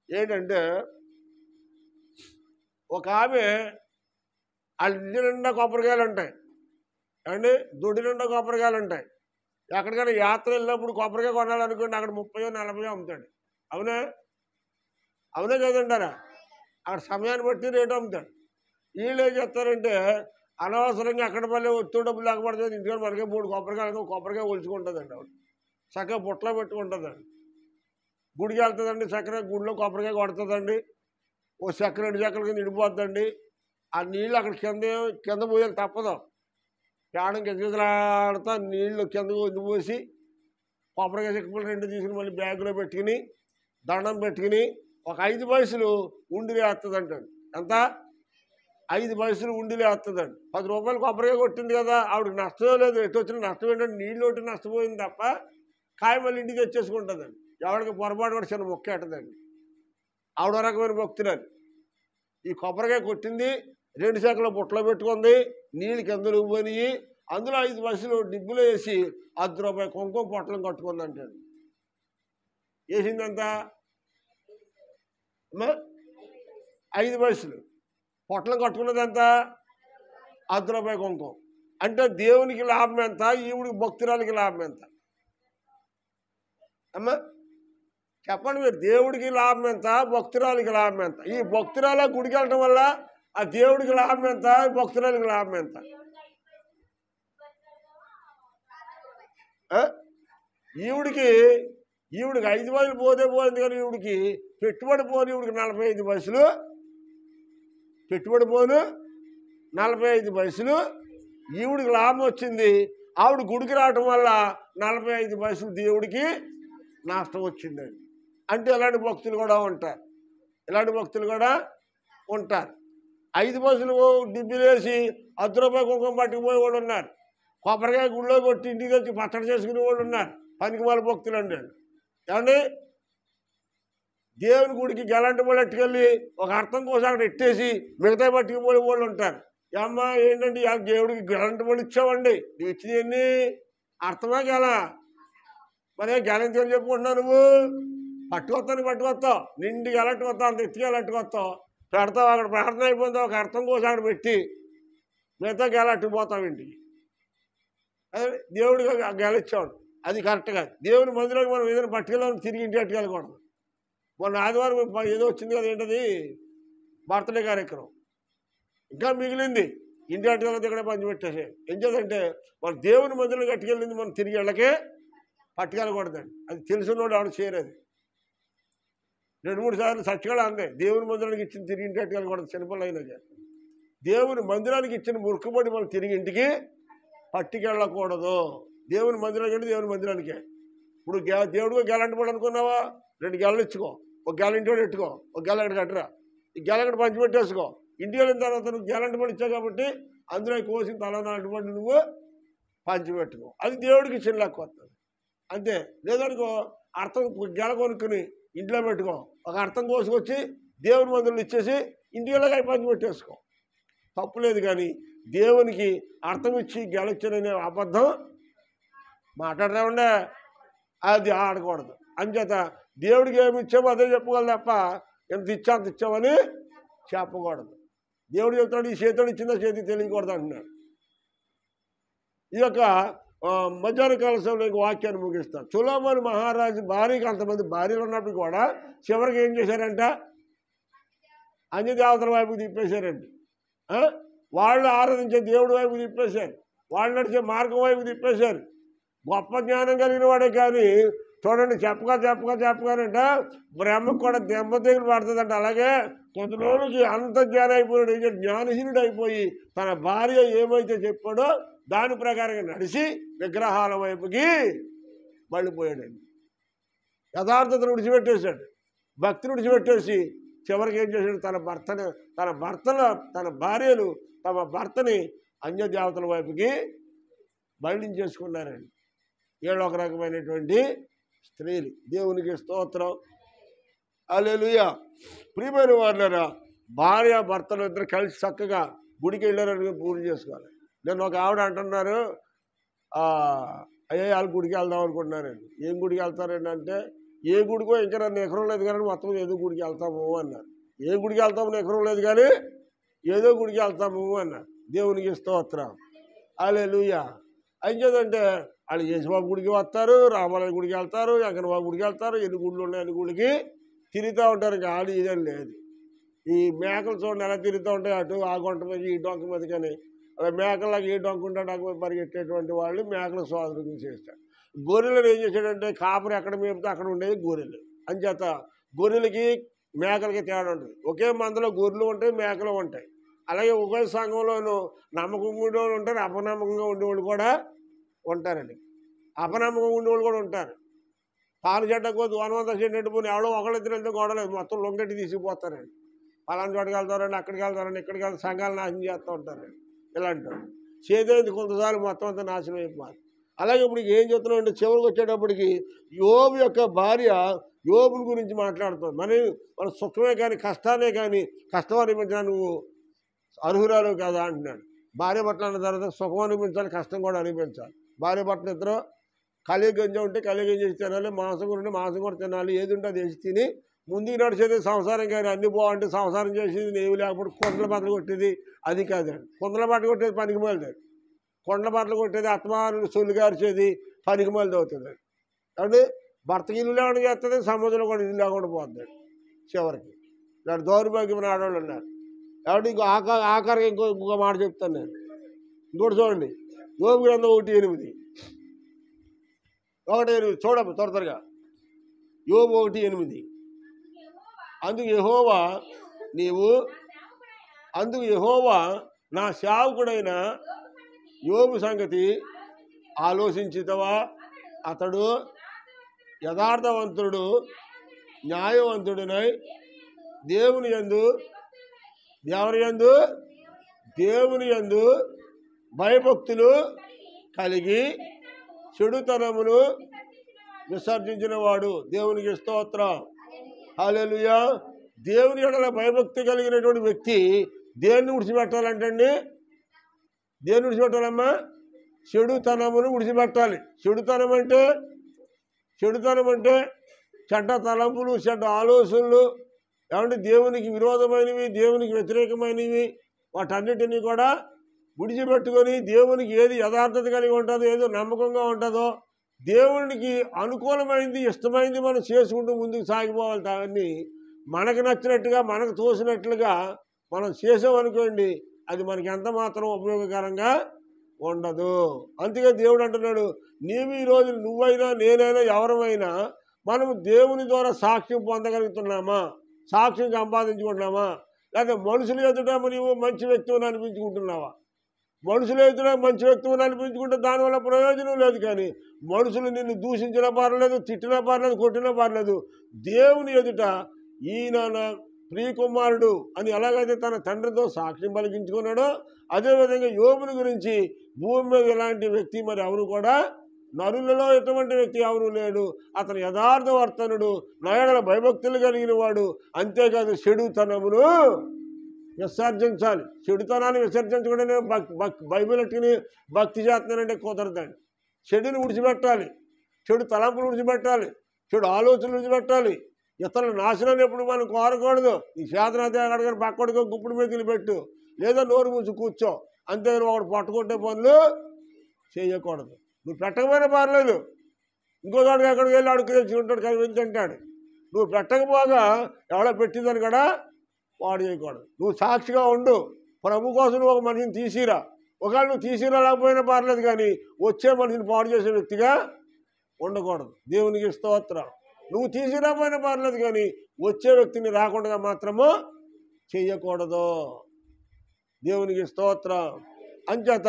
ఏంటంటే ఒక ఆమె వాళ్ళ ఇంటి నిండా కొబ్బరికాయలు ఉంటాయి అండి, దొడ్డి నిండా కొబ్బరికాయలు ఉంటాయి. ఎక్కడికైనా యాత్ర వెళ్ళినప్పుడు కొబ్బరికాయ కొనాలనుకోండి, అక్కడ 30-40 అమ్ముతాడు. అవునా? అవునే కదంటారా? అక్కడ సమయాన్ని బట్టి రేటు అమ్ముతాడు. వీళ్ళు ఏం చేస్తారంటే అనవసరంగా అక్కడ మళ్ళీ ఒత్తు డబ్బులు లేకపోతుంది. ఇంటికి మనకే 3 కొబ్బరికాయ ఒలుచుకుంటుందండి. ఆవిడ చక్కగా బుట్టలో పెట్టుకుంటుందండి. గుడికి వెళ్తుందండి, చక్కగా గుడిలో కొబ్బరికాయ కొడుతుందండి. ఓ చక్కెర 2 చక్కెర కింద నిండిపోతుందండి. ఆ నీళ్ళు అక్కడ కింద పోయాలి తప్పదు. ప్రాణం కిందలాడుతా నీళ్లు కింద పోసి కొబ్బరికాయ చెక్కలు 2 తీసుకుని మళ్ళీ బ్యాగులో పెట్టుకుని దండం పెట్టుకుని ఒక 5 పైసలు ఉండిలే వేస్తుందంటండి. ఎంత? 5 పైసలు ఉండిలే వేస్తుందండి. 10 రూపాయలు కొబ్బరికాయ కొట్టింది కదా, ఆవిడకి నష్టమే లేదు. ఎటు వచ్చిన నష్టం ఏంటంటే నీళ్ళు ఒకటి నష్టపోయింది తప్ప కాయ మళ్ళీ ఇంటికి తెచ్చేసుకుంటుందండి. ఎవరికి పొరపాటు కూడా చిన్న మొక్క ఎట్టదండి. ఆవిడ రకమైన భక్తులని ఈ కొబ్బరికాయ కొట్టింది, 2 శాఖలో బుట్టలో పెట్టుకుంది, నీళ్ళు కిందలు పోయి అందులో 5 పైసలు డిబ్బులో వేసి ₹10 కుంకుమ పొట్లం కట్టుకుందంటాడు. వేసిందంతా 5 పైసలు పొట్లం కట్టుకున్నది ఎంత? ₹10 కుంకుమ. అంటే దేవునికి లాభం ఎంత, ఈవిడికి భక్తురాలకి లాభం ఎంత? అమ్మా చెప్పండి మీరు, దేవుడికి లాభం ఎంత, భక్తురాలకి లాభం ఎంత? ఈ భక్తురాల గుడికి వెళ్ళటం వల్ల ఆ దేవుడికి లాభం ఎంత, భక్తురాలకి లాభం ఎంత? ఈవిడికి 5 పైసలు పోతే పోయింది, కానీ ఈవిడికి పెట్టుబడి పోను, ఈవిడికి 45 పైసలు పెట్టుబడి పోను, 45 పైసలు ఈవిడికి లాభం వచ్చింది. ఆవిడ గుడికి రావటం వల్ల 45 పైసలు దేవుడికి నష్టం వచ్చిందండి. అంటే ఇలాంటి భక్తులు కూడా ఉంటారు, 5 పైసలు డిబ్బిలేసి ₹10 కుంకుమ పట్టుకుపోయే వాళ్ళు ఉన్నారు. కొబ్బరికాయ గుళ్ళో కొట్టి ఇంటికి తెచ్చి పచ్చడి చేసుకునే వాళ్ళు ఉన్నారు. పనికిమాల భక్తులు అండి. ఏమండి, దేవుని గుడికి గెలంటి వాళ్ళు ఎట్టుకెళ్ళి ఒక అర్థం కోసం అక్కడ ఎట్టేసి మిగతా పట్టుకుపోయే వాళ్ళు ఉంటారు. అమ్మా ఏంటంటే దేవుడికి గెలంటి వాళ్ళు ఇచ్చావండి, నువ్వు ఇచ్చింది ఎన్ని అర్థమా గెల? మరే గెలంటి అని చెప్పుకుంటున్నావు, నువ్వు పట్టుకొస్తావు, నిండి గెలట్టుకొస్తావు, అంత ఎత్తి గెలట్టుకొస్తావు, పెడతావు, అక్కడ ప్రార్థన అయిపోతావు, ఒక అర్థం కోసం అక్కడ పెట్టి మిగతా గెలట్టుకుపోతావు ఇంటికి. అదే దేవుడికి గెలిచ్చాడు, అది కరెక్ట్ కాదు. దేవుని మందిలోకి మనం ఏదైనా పట్టుకెళ్ళాలని తిరిగి ఇంటి పట్టుకెళ్ళకూడదు. మొన్న ఆదివారం ఏదో వచ్చింది కదా, ఏంటది బర్త్డే కార్యక్రమం, ఇంకా మిగిలింది, ఇంటి పట్టుకెళ్ళి ఇక్కడ పంచిపెట్టేసే. ఏం చేద్దంటే మన దేవుని మందిలో కట్టుకెళ్ళింది మనం తిరిగి వెళ్ళకే పట్టుకెళ్ళకూడదండి. అది తెలిసినోడు ఆవిడ చేయలేదు. 2-3 సార్లు సచ్చిగా అందే, దేవుని మందిరానికి ఇచ్చిన తిరిగి ఇంటి పట్టుకెళ్ళకూడదు. చిన్నపిల్ల అయినా దేవుని మందిరానికి ఇచ్చిన మురుక్కుబడి మనం తిరిగి ఇంటికి పట్టుకెళ్ళకూడదు. దేవుని మందిరానికి అంటే దేవుని మందిరానికే. ఇప్పుడు దేవుడికి గెలంటి పడు అనుకున్నావా, 2 గెలలు ఇచ్చుకో, ఒక గెల ఇంటి వాడు పెట్టుకో, ఒక గెల అక్కడ కట్టరా, ఈ గెల అక్కడ పంచిపెట్టేసుకో. ఇంటికి వెళ్ళిన తర్వాత నువ్వు గెలంటి పడి ఇచ్చావు కాబట్టి అందులో కోసిన తలనాటి పడి నువ్వు పంచిపెట్టుకో. అది దేవుడికి ఇచ్చిన లెక్క వస్తుంది అంతే. లేదనుకో అర్థం గెల కొనుక్కుని ఇంట్లో పెట్టుకో, ఒక అర్థం కోసుకొచ్చి దేవుని మందిరంలో ఇచ్చేసి ఇంటికి వెళ్ళగా పంచిపెట్టేసుకో, తప్పులేదు. కానీ దేవునికి అర్థం ఇచ్చి గెలొచ్చాననే అబద్ధం మాట్లాడరామండే, అది ఆడకూడదు. అంచేత దేవుడికి ఏమి ఇచ్చామో అదే చెప్పగలదు తప్ప ఎంత ఇచ్చా అంత ఇచ్చామని చెప్పకూడదు. దేవుడు చెప్తాడు, ఈ చేతుడు ఇచ్చిందో చేతి తెలియకూడదు అంటున్నాడు. ఈ యొక్క మధ్యాహ్న కాల సమయంలో వాక్యాన్ని ముగిస్తాను. సొలొమోను మహారాజు భార్యకి అంతమంది భార్యలు ఉన్నప్పుడు కూడా చివరికి ఏం చేశారంట, అన్య దేవతల వైపు తిప్పేశారండి. వాళ్ళు ఆరాధించే దేవుడి వైపు తిప్పేశారు, వాళ్ళు నడిచే మార్గం వైపు తిప్పేశారు. గొప్ప జ్ఞానం కలిగిన వాడే కానీ చూడండి, చెప్పగానంట బ్రహ్మకు కూడా దెబ్బ తెగులు పడుతుందంట. అలాగే కొంత రోజులకి అంత జ్ఞానం అయిపోయాడు, జ్ఞానహీనుడు అయిపోయి తన భార్య ఏమైతే చెప్పాడో దాని ప్రకారంగా నడిచి విగ్రహాల వైపుకి మళ్ళీపోయాడండి. యథార్థతను విడిచిపెట్టేశాడు, భక్తిని విడిచిపెట్టేసి చివరికి ఏం చేశాడు, తన భార్యలు తమ భర్తని అన్య దేవతల వైపుకి మళ్ళించేసుకున్నారండి. వీళ్ళు ఒక రకమైనటువంటి స్త్రీలు. దేవునికి స్తోత్రం, హల్లెలూయా. ప్రియమైన వారులారా, భార్య భర్తలు ఇద్దరు కలిసి చక్కగా గుడికి వెళ్ళారని పూర్తి చేసుకోవాలి. నేను ఒక ఆవిడ అంటున్నారు, అయ్యే వాళ్ళు గుడికి వెళ్దాం అనుకుంటున్నారండి. ఏం గుడికి వెళ్తారండి అంటే, ఏ గుడికో ఇంకా నన్ను ఎకరం లేదు కానీ మొత్తం ఏదో గుడికి వెళ్తాము అన్నారు. ఏ గుడికి వెళ్తాము ఎకరం లేదు కానీ ఏదో గుడికి వెళ్తాము అన్నారు. దేవునికి స్తోత్రం, హల్లెలూయా. అయిచేదంటే వాళ్ళు యేసుబాబు గుడికి వస్తారు, రామాలయ గుడికి వెళ్తారు, వెంకన్నబాబు గుడికి వెళ్తారు, ఎన్ని గుళ్ళు ఉన్నాయి అన్ని గుడికి తిరుగుతూ ఉంటారు. ఇంకా ఆడు ఇదేం లేదు. ఈ మేకలు చూడండి ఎలా తిరుగుతూ ఉంటాయి, అటు ఆ గుంట మీద ఈ డొంక మీద. కానీ అలా మేకలాగా ఏ డొంక ఉంటే నాకు పరిగెట్టేటువంటి వాళ్ళు మేకలు సోదరులు చేస్తారు. గొర్రెలను ఏం చేశాడంటే కాపరి ఎక్కడ మేపితే అక్కడ ఉండేది గొర్రెలు. అంచేత గొర్రెలకి మేకలకి తేడా ఉంటుంది. ఒకే మందలో గొర్రెలు ఉంటాయి, మేకలు ఉంటాయి. అలాగే ఒకే సంఘంలోనూ నమ్మకంగా ఉండేవాళ్ళు ఉంటారు, అపనమ్మకంగా ఉండేవాళ్ళు కూడా ఉంటారండి. అపనమ్మకంగా ఉండేవాళ్ళు కూడా ఉంటారు. పాలు చెడ్డ కొద్ది 100 చెడ్డట్టు పోయి ఎవడో ఒకళ్ళిద్దరంతా గొడవలేదు, మొత్తం లొంగట్టి తీసుకుపోతారండి. పలానా చోటుకి వెళ్తారండి, అక్కడికి వెళ్తారండి, ఇక్కడికి వెళ్తారు, సంఘాలు నాశనం చేస్తూ ఉంటారండి. ఇలాంటి చేదైంది కొంతసార్లు మొత్తం అంతా నాశనం అయిపోవాలి. అలాగే ఇప్పుడు ఏం చెప్తున్నామంటే చివరికి వచ్చేటప్పటికి యోబు యొక్క భార్య యోబుని గురించి మాట్లాడుతుంది. మన సుఖమే కానీ కష్టానే కానీ కష్టం అనిపించినా నువ్వు అర్హురాలు కదా అంటున్నాడు. భార్య భర్తలు అన్న తర్వాత సుఖం అనిపించాలి, కష్టం కూడా అనిపించాలి. భార్య భర్తలు ఇద్దరు కలిగి గంజ ఉంటే కలిగి గంజ వేసి తినాలి, మాంసం కూడా ఉంటే మాంసం కూడా తినాలి. ఏది ఉంటే అది వేసి తిని ముందుకు నడిచేది సంసారం. కానీ అన్ని బాగుంటే సంసారం చేసేది ఏమి లేకపోతే కొండల బట్టలు కొట్టేది అది కాదండి. కొండల బట్టలు కొట్టేది పనికి మాలిది, కొండల బట్టలు కొట్టేది అత్తమాను సొల్లు గార్చేది పనికి మాలిది అవుతుంది. కాబట్టి భర్తకి ఇల్లు లేకుండా చేస్తుంది, సమాజంలో కూడా ఇల్లు లేకుండా పోతుంది చివరికి. ఇలాంటి దౌర్భాగ్యమైన ఆడవాళ్ళు ఉన్నారు. కాబట్టి ఆఖరికి ఇంకో మాట చెప్తాను నేను. ఇంకోటి చూడండి, యోబు గ్రంథం 1:8. చూడము త్వరగా. యోబు 1:8. అందుకు యెహోవా నా సేవకుడైన యోబు సంగతి ఆలోచించితవా? అతడు యథార్థవంతుడు, న్యాయవంతుడినై దేవుని యందు భయభక్తులు కలిగి చెడుతనమును విసర్జించిన వాడు. దేవునికి స్తోత్రం, హల్లెలూయా. దేవుని ఎడల భయభక్తి కలిగినటువంటి వ్యక్తి దేన్ని విడిచిపెట్టాలంటండి? దేన్ని విడిచిపెట్టాలమ్మా? చెడుతనమును విడిచిపెట్టాలి. చెడుతనం అంటే చెడ్డ తలంపులు, చెడ్డ ఆలోచనలు, ఏమంటే దేవునికి విరోధమైనవి, దేవునికి వ్యతిరేకమైనవి, వాటన్నిటినీ కూడా విడిచిపెట్టుకొని దేవునికి ఏది యథార్థత కలిగి ఉంటుందో, ఏదో నమ్మకంగా ఉంటుందో, దేవునికి అనుకూలమైంది, ఇష్టమైంది మనం చేసుకుంటూ ముందుకు సాగిపోవాలి. దాన్ని మనకు నచ్చినట్టుగా, మనకు తోసినట్లుగా మనం చేసామనుకోండి, అది మనకి ఎంత మాత్రం ఉపయోగకరంగా ఉండదు. అందుకే దేవుడు అంటున్నాడు, నీవు ఈరోజు నువ్వైనా నేనైనా ఎవరమైనా మనము దేవుని ద్వారా సాక్ష్యం పొందగలుగుతున్నామా? సాక్ష్యం సంపాదించుకుంటున్నామా? లేకపోతే మనుషుల ఎదుట నీవు మంచి వ్యక్తిని అనిపించుకుంటున్నావా? మనుషుల ఎదుట మంచి వ్యక్తిని అనిపించుకుంటే దానివల్ల ప్రయోజనం లేదు. కానీ మనుషులు నిన్ను దూషించినా పర్లేదు, తిట్టినా పర్లేదు, కొట్టినా పర్లేదు, దేవుని ఎదుట ఈయన నా ప్రియకుమారుడు అని ఎలాగైతే తన తండ్రితో సాక్ష్యం పలికించుకున్నాడో, అదేవిధంగా యోబుని గురించి భూమి మీద ఇలాంటి వ్యక్తి మరి ఎవరు కూడా, నరులలో ఎటువంటి వ్యక్తి ఎవరు లేడు. అతను యథార్థవర్తనుడు, నయడల భయభక్తులు కలిగిన వాడు. అంతేకాదు చెడుతనమును విసర్జించాలి. చెడుతనాన్ని విసర్జించకుండా బైబిల్ ఎట్టుకుని భక్తి చేస్తున్నానంటే కుదరదండి. చెడుని విడిచిపెట్టాలి, చెడు తలంపులు విడిచిపెట్టాలి, చెడు ఆలోచనలు విడిచిపెట్టాలి. ఇతరుల నాశనాన్ని ఎప్పుడు మనం కోరకూడదు. ఈ చేతనైతే అక్కడికి పక్కడికో గుప్పుడు మీద పెట్టు, లేదా నోరు మూసి కూర్చో. అంతేగాని ఒకడు పట్టుకుంటే పనులు చేయకూడదు. నువ్వు పెట్టకపోయినా పర్లేదు, ఇంకో చోటుకి ఎక్కడికి వెళ్ళి అడుగు తెచ్చుకుంటాడు, కనిపించంటాడు. నువ్వు పెట్టకపోగా ఎవడో పెట్టిందని కూడా వాడు చేయకూడదు. నువ్వు సాక్షిగా ఉండు. ప్రభు కోసం నువ్వు ఒక మనిషిని తీసిరా. ఒకవేళ నువ్వు తీసిరాలేకపోయినా పర్లేదు, కానీ వచ్చే మనిషిని పాడు చేసే వ్యక్తిగా ఉండకూడదు. దేవునికి స్తోత్రం. నువ్వు తీసిరాపోయినా పర్లేదు, కానీ వచ్చే వ్యక్తిని రాకుండా మాత్రము చెయ్యకూడదు. దేవునికి స్తోత్రం. అంచేత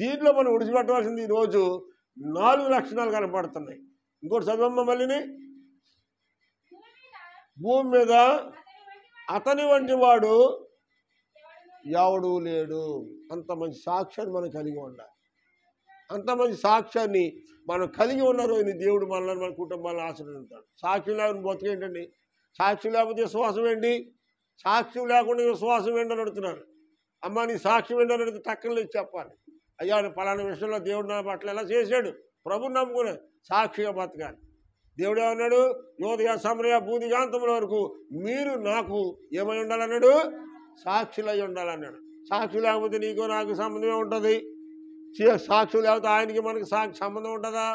దీంట్లో మనం విడిచిపెట్టవలసింది ఈరోజు 4 లక్షణాలు కనపడుతున్నాయి. ఇంకోటి చదవమ్మ మళ్ళీని. భూమి మీద అతని వంటి వాడు ఎవడూ లేడు. అంత మంచి సాక్ష్యాన్ని మనం కలిగి ఉండాలి. అంత మంచి సాక్ష్యాన్ని మనం కలిగి ఉన్న రోజుని దేవుడు మనల్ని, మన కుటుంబాలను ఆశీర్వదిస్తాడు. సాక్ష్యం లేకుండా బతుకేంటండి? సాక్ష్యం లేకపోతే విశ్వాసం ఏంటి? సాక్ష్యం లేకుండా విశ్వాసం ఏంటని అడుగుతున్నారు. అమ్మ నీ సాక్ష్యం ఏంటని అడిగితే టక్కన లేచి చెప్పాలి. అయ్యా పలానా విషయంలో దేవుడు నా పట్ల ఎలా చేశాడు, ప్రభుని నమ్ముకునే సాక్షిగా బతకాలి. దేవుడు ఏమన్నాడు? యోదయ సమరయ భూదిగాంతముల వరకు మీరు నాకు ఏమై ఉండాలన్నాడు? సాక్షులై ఉండాలన్నాడు. సాక్షి లేకపోతే నీకు నాకు సంబంధమే ఉంటుంది. సాక్షులు లేకపోతే ఆయనకి మనకి సంబంధం ఉంటుందా?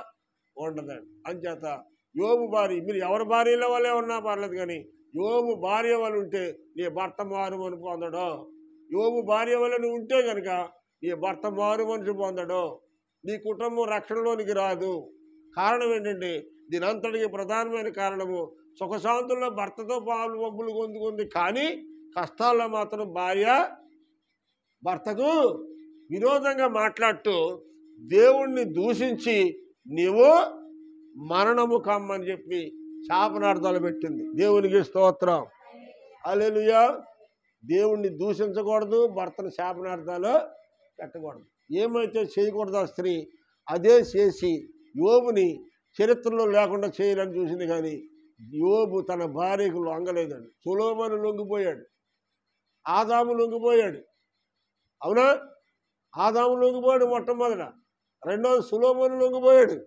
ఉండదండి. అంచేత యోబు భార్య, మీరు ఎవరి భార్యల వల్లే ఉన్నా పర్లేదు, కానీ యోబు భార్య వల్ల ఉంటే నీ భర్త మారు మనసు పొందడు. యోబు భార్య వల్ల నువ్వు ఉంటే కనుక నీ భర్త మారు మనసు పొందడు. నీ కుటుంబం రక్షణలోనికి రాదు. కారణం ఏంటంటే దీని అంతటికి ప్రధానమైన కారణము సుఖశాంతుల్లో భర్తతో పాలు పంపులు పొందుకుంది, కానీ కష్టాల్లో మాత్రం భార్య భర్తకు విరోధంగా మాట్లాడుతూ దేవుణ్ణి దూషించి నీవు మరణము కమ్మని చెప్పి శాపనార్థాలు పెట్టింది. దేవునికి స్తోత్రం, హల్లెలూయా. దేవుణ్ణి దూషించకూడదు, భర్తను శాపనార్థాలు పెట్టకూడదు. ఏమైతే చేయకూడదు ఆ స్త్రీ అదే చేసి యోబుని చరిత్రలో లేకుండా చేయాలని చూసింది. కానీ యోబు తన భార్యకు లొంగలేదండి. సొలొమోను లొంగిపోయాడు, ఆదాము లొంగిపోయాడు. అవునా? ఆదాము లొంగిపోయాడు మొట్టమొదట, రెండోది సొలొమోను లొంగిపోయాడు,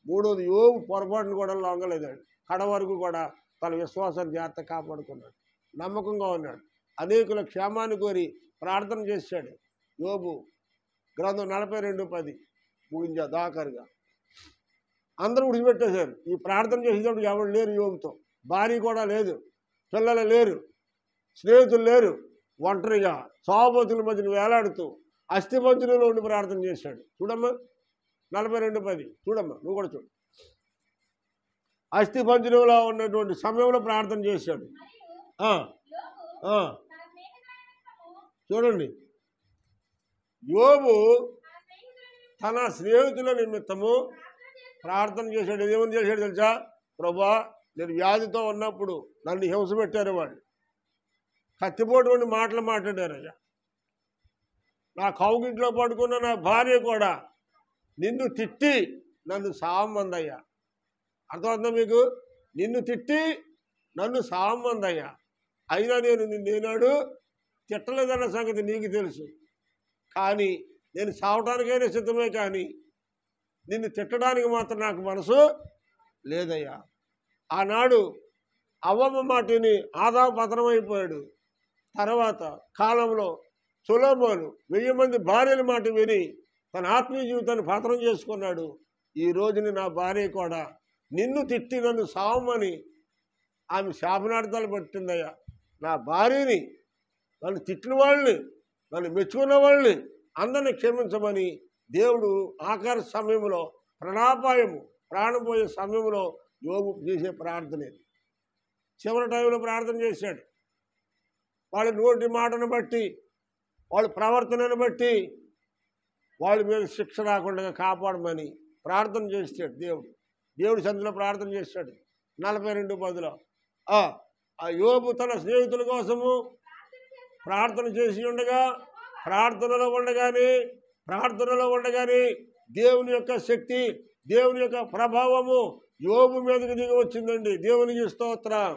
మూడోది యోబు పొరపాటును కూడా లొంగలేదండి. కడ వరకు కూడా తన విశ్వాసాన్ని జాగ్రత్త కాపాడుకున్నాడు, నమ్మకంగా ఉన్నాడు, అనేకుల క్షేమాన్ని కోరి ప్రార్థన చేశాడు. యోబు గ్రంథం 42:10 ముగించా దాకరుగా. అందరూ విడిచిపెట్టేశారు. ఈ ప్రార్థన చేసేటప్పుడు ఎవరు లేరు యోబుతో. భార్య కూడా లేదు, పిల్లలు లేరు, స్నేహితులు లేరు, ఒంటరిగా సావబోతుల మధ్యన వేలాడుతూ అస్థిపంజరంలో ఉండి ప్రార్థన చేశాడు. చూడమ్మా 42:10 చూడమ్మా, నువ్వు కూడా చూడు. అస్థిపంజరంలో ఉన్నటువంటి సమయంలో ప్రార్థన చేశాడు. చూడండి, యోబు తన స్నేహితుల నిమిత్తము ప్రార్థన చేశాడు. ఏమని చేశాడు తెలుసా? ప్రభా, నేను వ్యాధితో ఉన్నప్పుడు నన్ను హింస పెట్టారు, వాళ్ళు కత్తిపోటు మాటలు మాట్లాడారయ్యా. నా కౌగిట్లో పడుకున్న నా భార్య కూడా నిన్ను తిట్టి నన్ను సావమందయ్యా. అర్థమవుతుందా మీకు? నిన్ను తిట్టి నన్ను సావమందయ్యా. అయినా నేను నిన్నేనాడు తిట్టలేదన్న సంగతి నీకు తెలుసు, కానీ నేను సావటానికైనా సిద్ధమే, కానీ నిన్ను తిట్టడానికి మాత్రం నాకు మనసు లేదయ్యా. ఆనాడు అవ్వమ్మ మాటిని ఆదాము పతనమైపోయాడు. తర్వాత కాలంలో సొలొమోను 1000 మంది భార్యల మాట విని తన ఆత్మీయ జీవితాన్ని పతనం చేసుకున్నాడు. ఈ రోజుని నా భార్య కూడా నిన్ను తిట్టి నన్ను సావమని ఆమె శాపనార్థాలు పట్టిందయ్యా. నా భార్యని, నన్ను తిట్టిన వాళ్ళని, నన్ను మెచ్చుకున్న వాళ్ళని అందరిని క్షమించమని దేవుడు ఆఖరి సమయంలో, ప్రాణం పోయే సమయంలో యోబు చేసే ప్రార్థన. చివరి టైంలో ప్రార్థన చేశాడు. వాళ్ళ నోటి మాటను బట్టి, వాళ్ళ ప్రవర్తనను బట్టి వాళ్ళ మీద శిక్ష రాకుండా కాపాడమని ప్రార్థన చేస్తాడు. దేవుడి సందులో ప్రార్థన చేశాడు. 42:10 ఆ యోబు తన స్నేహితుల కోసము ప్రార్థన చేసి ఉండగా, ప్రార్థనలో ఉండగానే దేవుని యొక్క శక్తి, దేవుని యొక్క ప్రభావము యోబు మీదకి దిగి వచ్చిందండి. దేవునికి స్తోత్రం,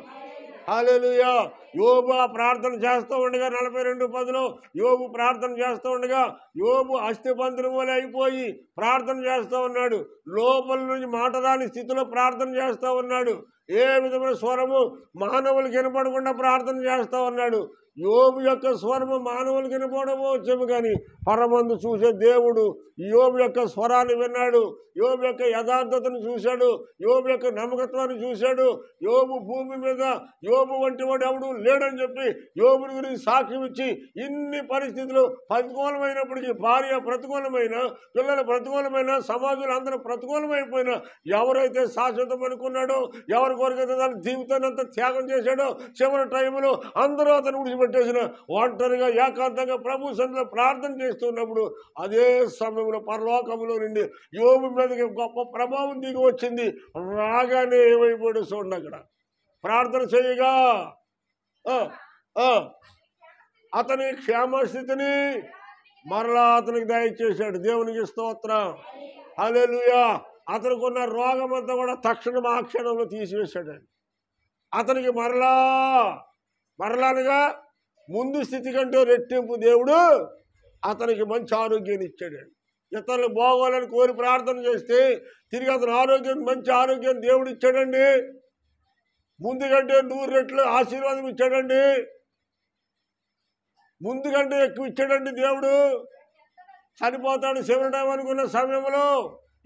హల్లెలూయా. యోబు ఆ ప్రార్థన చేస్తూ ఉండగా 42:10 యోబు ప్రార్థన చేస్తూ ఉండగా యోబు అస్థిపంజరం వలె అయిపోయి ప్రార్థన చేస్తూ ఉన్నాడు. లోపల నుంచి మాట రాని స్థితిలో ప్రార్థన చేస్తూ ఉన్నాడు. ఏ విధమైన స్వరము మానవులకు వినపడకుండా ప్రార్థన చేస్తూ ఉన్నాడు. యోబు యొక్క స్వరము మానవులకు వినపడవచ్చేమో, కానీ పరమందు చూసే దేవుడు యోబు యొక్క స్వరాన్ని విన్నాడు. యోబు యొక్క యథార్థతను చూశాడు, యోబు యొక్క నమ్మకత్వాన్ని చూశాడు. యోబు భూమి మీద యోబు వంటి వాడు ఎవడు లేడని చెప్పి యోబుని గురించి సాక్ష్యం ఇచ్చి, ఇన్ని పరిస్థితులు ప్రతికూలమైనప్పటికీ, భార్య ప్రతికూలమైన, పిల్లలు ప్రతికూలమైన, సమాజంలో అందరూ ప్రతికూలమైపోయినా, ఎవరైతే శాశ్వతం అనుకున్నాడో, ఎవరి కొరకైతే తన జీవితాన్ని అంతా త్యాగం చేశాడో, చివరి టైంలో అందరూ అతను విడిచిపెట్టేసిన ఒంటరిగా ఏకాంతంగా ప్రభు సన్నిధిలో ప్రార్థన చేస్తున్నప్పుడు అదే సమయంలో పరలోకములో నుండి యోబు మీదకి గొప్ప ప్రభావం దిగి వచ్చింది. రాగానే ఏమైపోయాడు చూడండి, అక్కడ ప్రార్థన చేయగా అతని క్షేమస్థితిని మరలా అతనికి దయచేశాడు. దేవునికి స్తోత్రం, హల్లెలూయా. అతనికి ఉన్న రోగం అంతా కూడా తక్షణం ఆ క్షణంలో తీసివేశాడండి. అతనికి మరలాగా ముందు స్థితి కంటే రెట్టింపు దేవుడు అతనికి మంచి ఆరోగ్యాన్ని ఇచ్చాడండి. ఇతరులు బాగోవాలని కోరి ప్రార్థన చేస్తే తిరిగి అతను మంచి ఆరోగ్యాన్ని దేవుడు ఇచ్చాడండి. ముందుకంటే 100 రెట్లు ఆశీర్వాదం ఇచ్చాడండి. ముందుకంటే ఎక్కువ ఇచ్చాడండి దేవుడు. చనిపోతాడు చివరి టైం అనుకున్న సమయంలో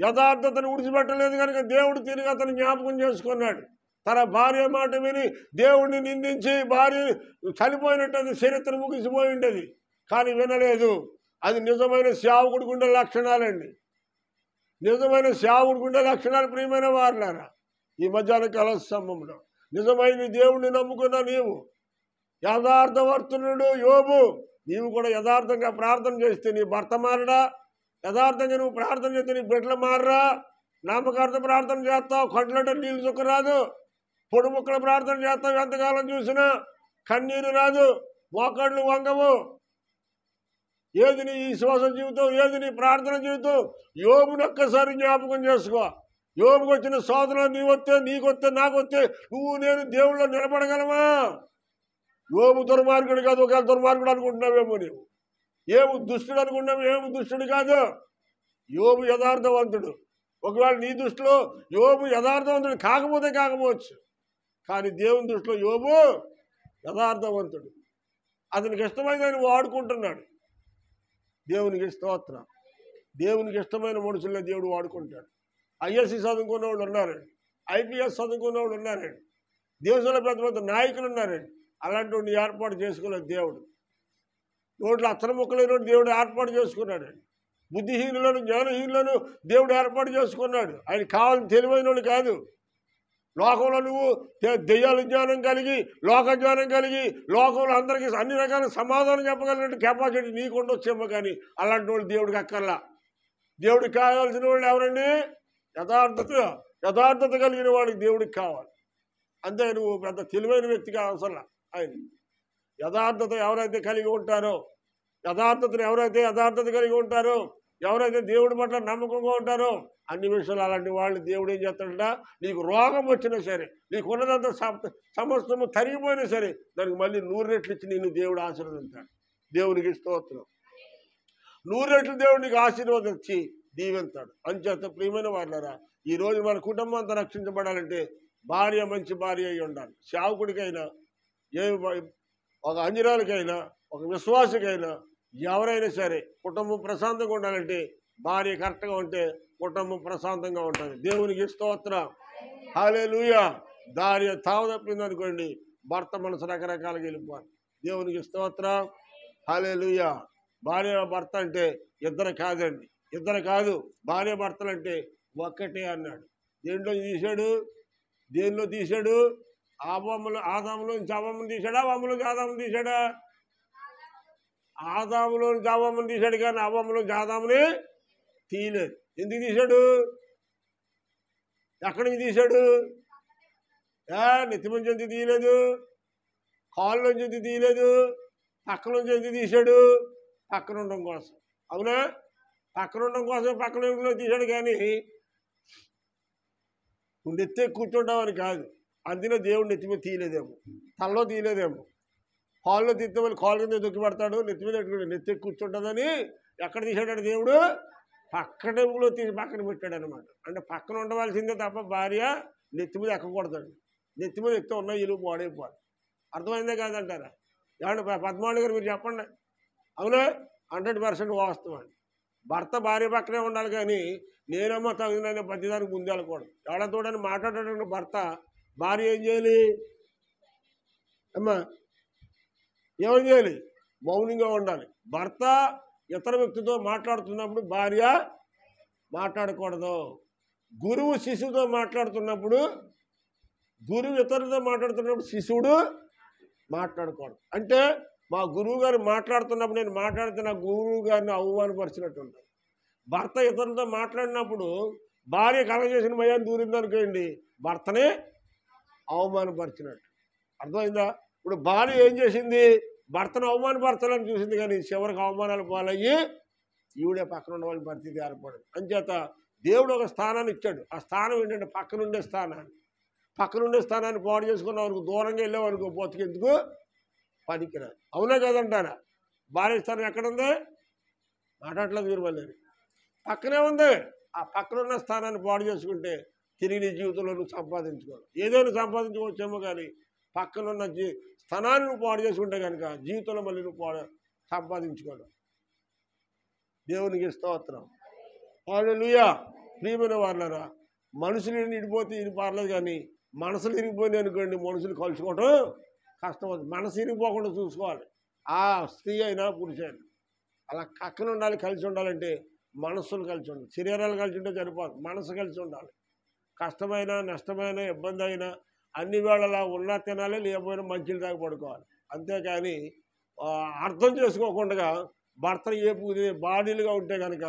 యథార్థతను విడిచిపెట్టలేదు కనుక దేవుడు తిరిగి అతను జ్ఞాపకం చేసుకున్నాడు. తన భార్య మాట విని దేవుడిని నిందించి భార్య చనిపోయినట్టు అది చరిత్ర ముగిసిపోయి ఉండేది, కానీ వినలేదు. అది నిజమైన సేవకుడికి ఉండే లక్షణాలండి. నిజమైన సేవకుడికి ఉండే లక్షణాలు ప్రియమైన వారులారా. ఈ మధ్యాహ్న కాల సమయంలో నిజమైన దేవుడిని నమ్ముకున్న నీవు, యథార్థవర్తనుడు యోబు, నీవు కూడా యథార్థంగా ప్రార్థన చేస్తే నీ భర్త మారడా? యథార్థంగా నువ్వు ప్రార్థన చేస్తే నీ బిడ్డలు మారరా? నామకార్థ ప్రార్థన చేస్తావు, కంట్లోట నీళ్ళు చుక్క రాదు. పొడి ముక్కల ప్రార్థన చేస్తావు, ఎంతకాలం చూసినా కన్నీరు రాదు, మోకాళ్ళు వంగవు. ఏది నీ విశ్వాస జీవితం, ఏది నీ ప్రార్థన జీవితం? యోబుని ఒక్కసారి జ్ఞాపకం చేసుకో. యోబుకు వచ్చిన శోధన నీవొస్తే, నీకొస్తే, నాకొస్తే నువ్వు నేను దేవుళ్ళో నిలబడగలమా? యోబు దుర్మార్గుడు కాదు, ఒకవేళ దుర్మార్గుడు అనుకుంటున్నావేమో నీవు. ఏమి దుష్టుడు అనుకున్నాం, ఏమి దుష్టుడు కాదు. యోబు యథార్థవంతుడు. ఒకవేళ నీ దృష్టిలో యోబు యథార్థవంతుడు కాకపోవచ్చు, కానీ దేవుని దృష్టిలో యోబు యథార్థవంతుడు. అతనికి ఇష్టమైన ఆయన వాడుకుంటున్నాడు. దేవునికి స్తోత్రం. దేవునికి ఇష్టమైన మనుషుల్ని దేవుడు వాడుకుంటాడు. ఐఎస్సి చదువుకున్న వాళ్ళు ఉన్నారండి, ఐపీఎస్ చదువుకున్న వాళ్ళు ఉన్నారండి, దేశంలో పెద్ద పెద్ద నాయకులు ఉన్నారండి. అలాంటి ఏర్పాటు చేసుకోలేదు దేవుడు. నోట్లో అత్తన ముక్కలేని దేవుడు ఏర్పాటు చేసుకున్నాడండి. బుద్ధిహీనులను జ్ఞానహీనులను దేవుడు ఏర్పాటు చేసుకున్నాడు. ఆయన కావాలని తెలివైన వాళ్ళు కాదు. లోకంలో నువ్వు దెయ్యాల జ్ఞానం కలిగి, లోక జ్ఞానం కలిగి, లోకంలో అందరికీ అన్ని రకాల సమాధానం చెప్పగలిగినట్టు కెపాసిటీ నీకు ఉండొచ్చేమో, కానీ అలాంటి వాళ్ళు దేవుడికి అక్కర్లా. దేవుడికి కావాల్సిన వాళ్ళు ఎవరండి? యథార్థత కలిగిన వాడికి దేవుడికి కావాలి. అంతే, నువ్వు పెద్ద తెలివైన వ్యక్తిగా అవసరం. ఆయన యథార్థత ఎవరైతే కలిగి ఉంటారో, యథార్థత కలిగి ఉంటారో, ఎవరైతే దేవుడి పట్ల నమ్మకంగా ఉంటారో, అన్ని విషయాలు అలాంటి వాళ్ళు దేవుడు ఏం చేస్తాడంట, నీకు రోగం వచ్చినా సరే, నీకు ఉన్నదంతా సమస్తము తరిగిపోయినా సరే, దానికి మళ్ళీ 100 రెట్లు ఇచ్చి నిన్ను దేవుడు ఆశీర్వదించాడు. దేవునికి స్తోత్రం. 100 రెట్లు దేవుడు నీకు ఆశీర్వాదం ఇచ్చి దీవెంతాడు. అంచేత ప్రియమైన వాళ్ళారా, ఈరోజు మన కుటుంబం అంతా రక్షించబడాలంటే భార్య మంచి భార్య అయి ఉండాలి. సేవకుడికైనా, ఒక అంజనాలకైనా, ఒక విశ్వాసికైనా, ఎవరైనా సరే కుటుంబం ప్రశాంతంగా ఉండాలంటే భార్య కరెక్ట్గా ఉంటే కుటుంబం ప్రశాంతంగా ఉంటుంది. దేవునికి స్తోత్రం. హల్లెలూయా. భార్య తావు తప్పింది అనుకోండి, భర్త మనసు రకరకాలుగా వెళ్ళిపోవాలి. దేవునికి స్తోత్రం. హల్లెలూయా. భార్య భర్త అంటే ఇద్దరు కాదండి, ఇద్దరు కాదు, భార్య భర్తలు అంటే ఒక్కటే అన్నాడు. దేనిలో తీశాడు? ఆదాములోంచి అవ్వమ్మను తీశాడా, అవ్వమ్మలోంచి ఆదామును తీశాడా? ఆదాములోంచి అవ్వమ్మను తీశాడు, కానీ అవ్వమ్మలోంచి ఆదాముని తీయలేదు. ఎందుకు తీశాడు? ఎక్కడి నుంచి తీశాడు? నెత్తి నుంచి ఎందుకు తీయలేదు? కాళ్ళ నుంచి ఎందుకు తీయలేదు? పక్కన నుంచి ఎందుకు తీశాడు? పక్కన ఉండడం కోసం. అవునా? పక్కన ఉండడం కోసం పక్కన తీశాడు, కానీ నువ్వు నెత్తే కూర్చుంటావని కాదు. అందులో దేవుడు నెత్తి మీద తీయలేదేమో, తలలో తీయలేదేమో. కాళ్ళలో తీస్తే మళ్ళీ కాళ్ళ కింద దొక్కి పడతాడు, నెత్తి మీద నెత్తి కూర్చుంటుందని ఎక్కడ తీశాడు దేవుడు? పక్కనలో తీసి పక్కన పెట్టాడు అనమాట. అంటే పక్కన ఉండవలసిందే తప్ప భార్య నెత్తి మీద ఎక్కకూడదండి. నెత్తి మీద ఎక్కితే ఉన్న ఇల్లు పాడైపోవాలి. అర్థమైందే కాదంటారా? ఏమంటే పద్మావళి గారు మీరు చెప్పండి. అవునా? 100% వాస్తవం. భర్త భార్య పక్కనే ఉండాలి, కానీ నేనమ్మా తగిన ప్రతిదానికి ముందు వెళ్ళకూడదు. ఎవడతోడని మాట్లాడేటప్పుడు భర్త భార్య ఏం చేయాలి? అమ్మా ఏమని చేయాలి? మౌనంగా ఉండాలి. భర్త ఇతర వ్యక్తితో మాట్లాడుతున్నప్పుడు భార్య మాట్లాడకూడదు. గురువు శిశువుతో మాట్లాడుతున్నప్పుడు, గురువు ఇతరులతో మాట్లాడుతున్నప్పుడు శిశువుడు మాట్లాడకూడదు. అంటే మా గురువు గారు మాట్లాడుతున్నప్పుడు నేను మాట్లాడితే నా గురువు గారిని అవమానపరిచినట్టు ఉంటుంది. భర్త ఇతరులతో మాట్లాడినప్పుడు భార్య కలగజేసిన భయాన్ని దూరిందనుకోండి, భర్తనే అవమానపరిచినట్టు. అర్థమైందా? ఇప్పుడు భార్య ఏం చేసింది? భర్తను అవమానపరచాలని చూసింది, కానీ చివరికి అవమానాలు పాలయ్యి ఈవిడే పక్కన ఉన్న వాళ్ళ పరిస్థితి ఏర్పడింది. అంచేత దేవుడు ఒక స్థానాన్ని ఇచ్చాడు. ఆ స్థానం ఏంటంటే పక్కనుండే స్థానాన్ని పాడు చేసుకున్నాం అనుకో, దూరంగా వెళ్ళామనుకో, బతికెందుకు పనికిరాదు. అవునా కదంటారా? భార్య స్థానం ఎక్కడుంది? మాట్లాడలేదు మీరు మళ్ళీ, పక్కనే ఉంది. ఆ పక్కనున్న స్థానాన్ని పాడు చేసుకుంటే తిరిగి నీ జీవితంలో నువ్వు సంపాదించుకోవాలి. ఏదైనా సంపాదించుకోవచ్చేమో, కానీ పక్కనున్న స్థానాన్ని నువ్వు పాడు చేసుకుంటే కనుక జీవితంలో మళ్ళీ నువ్వు సంపాదించుకోవాలి. దేవునికి స్తోత్రం. హల్లెలూయా. ప్రియమైన వాళ్ళారా, మనుషులు ఇరిగిపోతే ఇది పర్లేదు, కానీ మనసులు ఇరిగిపోయినాయి అనుకోండి, మనుషులు కలుసుకోవడం కష్టం అవుతుంది. మనసు ఇరిగిపోకుండా చూసుకోవాలి. ఆ స్త్రీ అయినా పురుష అయినా అలా పక్కన ఉండాలి. కలిసి ఉండాలంటే మనస్సులు కలిసి ఉండాలి. శరీరాలు కలిసి ఉంటే సరిపోదు, మనసు కలిసి ఉండాలి. కష్టమైన, నష్టమైన, ఇబ్బంది అయినా అన్ని వేళలా ఉన్నా తినాలి, లేకపోయినా మంచిలు తాగి పడుకోవాలి. అంతేకాని అర్థం చేసుకోకుండా భర్తను బాడీలుగా ఉంటే కనుక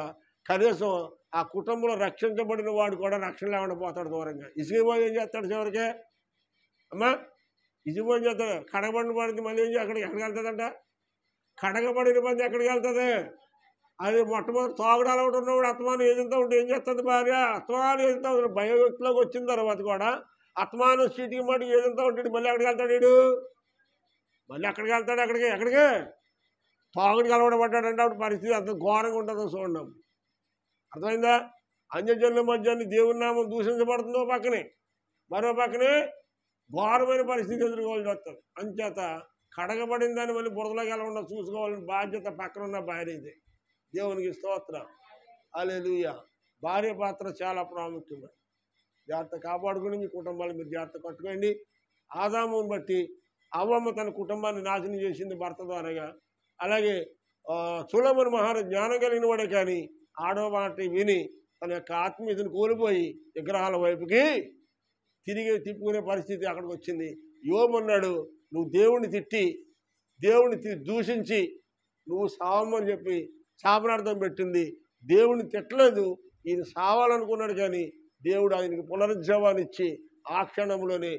కనీసం ఆ కుటుంబంలో రక్షించబడిన వాడు కూడా రక్షణ లేకుండా పోతాడు దూరంగా. ఇసుకపోయి ఏం చేస్తాడు చివరికి? అమ్మా ఇసుకపోయి చేస్తాడు. కడగబడిన పడింది మళ్ళీ ఎక్కడికి వెళ్తుందంట? కడగబడిన పని ఎక్కడికి వెళ్తుంది? అది మొట్టమొదటి తాగుడు అలవాటు ఉన్నవాడు అత్మానం ఏదంతా ఉంటే ఏం చేస్తుంది భార్య? అత్మానం ఏదంతా ఉంటుంది. భయవ్యక్తిలోకి వచ్చిన తర్వాత కూడా అత్మానం సీటికి మటుకు ఏదంతా ఉంటాడు. మళ్ళీ ఎక్కడికి వెళ్తాడు వీడు? మళ్ళీ అక్కడికి వెళ్తాడు. ఎక్కడికి తాగుడికి అలవాటు అప్పుడు పరిస్థితి అంత ఘోరంగా ఉంటుందో చూడండి. అర్థమైందా? అన్యజనుల మధ్య దేవుని నామం దూషించబడుతుందో పక్కనే, మరో పక్కనే ఘోరమైన పరిస్థితి ఎదుర్కోవాల్సి వస్తుంది. అంచేత కడగబడిన దాన్ని మళ్ళీ బురదలోకి వెళ్ళకుండా చూసుకోవాలని బాధ్యత పక్కన ఉన్న భార్యది. దేవునికి స్తోత్రం. హల్లెలూయా. భార్య పాత్ర చాలా ప్రాముఖ్యమైన. జాగ్రత్త కాపాడుకుని మీ కుటుంబాలు మీరు జాగ్రత్త కట్టుకోండి. ఆదామును బట్టి అవ్వమ్మ తన కుటుంబాన్ని నాశనం చేసింది భర్త ద్వారాగా. అలాగే సొలొమోను మహారాజు జ్ఞానం కలిగిన వాడే కానీ ఆడో మాట విని తన యొక్క ఆత్మీయతను కోల్పోయి విగ్రహాల వైపుకి తిరిగి తిప్పుకునే పరిస్థితి అక్కడికి వచ్చింది. యోబు అన్నాడు, నువ్వు దేవుణ్ణి తిట్టి దేవుణ్ణి దూషించి నువ్వు సావమని చెప్పి శాపనార్థం పెట్టింది. దేవుణ్ణి తిట్టలేదు, ఈయన సావాలనుకున్నాడు కానీ దేవుడు ఆయనకి పునరుజ్జీవాన్ని ఇచ్చి ఆ క్షణంలోనే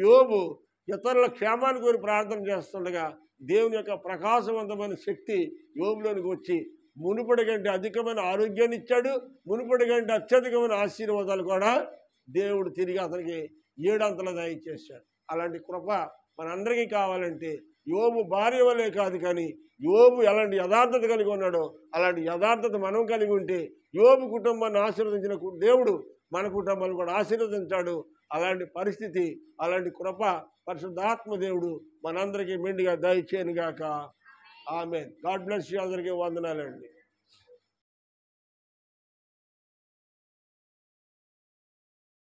యోబు ఇతరుల క్షేమాన్ని కోరి ప్రార్థన చేస్తుండగా దేవుని యొక్క ప్రకాశవంతమైన శక్తి యోబులోనికి వచ్చి మునుపటి కంటే అధికమైన ఆరోగ్యాన్ని ఇచ్చాడు. మునుపటి కంటే అత్యధికమైన ఆశీర్వాదాలు కూడా దేవుడు తిరిగి అతనికి 7 అంతలు దయచేశాడు. అలాంటి కృప మనందరికీ కావాలంటే యోబు భార్య వల్లే కాదు కానీ యోబు ఎలాంటి యథార్థత కలిగి ఉన్నాడో అలాంటి యథార్థత మనం కలిగి ఉంటే యోబు కుటుంబాన్ని ఆశీర్వదించిన దేవుడు మన కుటుంబాన్ని కూడా ఆశీర్వదించాడు. అలాంటి పరిస్థితి, అలాంటి కృప పరిశుద్ధాత్మ దేవుడు మనందరికీ మెండుగా దయచేయనుగాక. ఆమేన్. God bless you. అందరికీ వందనాలండి.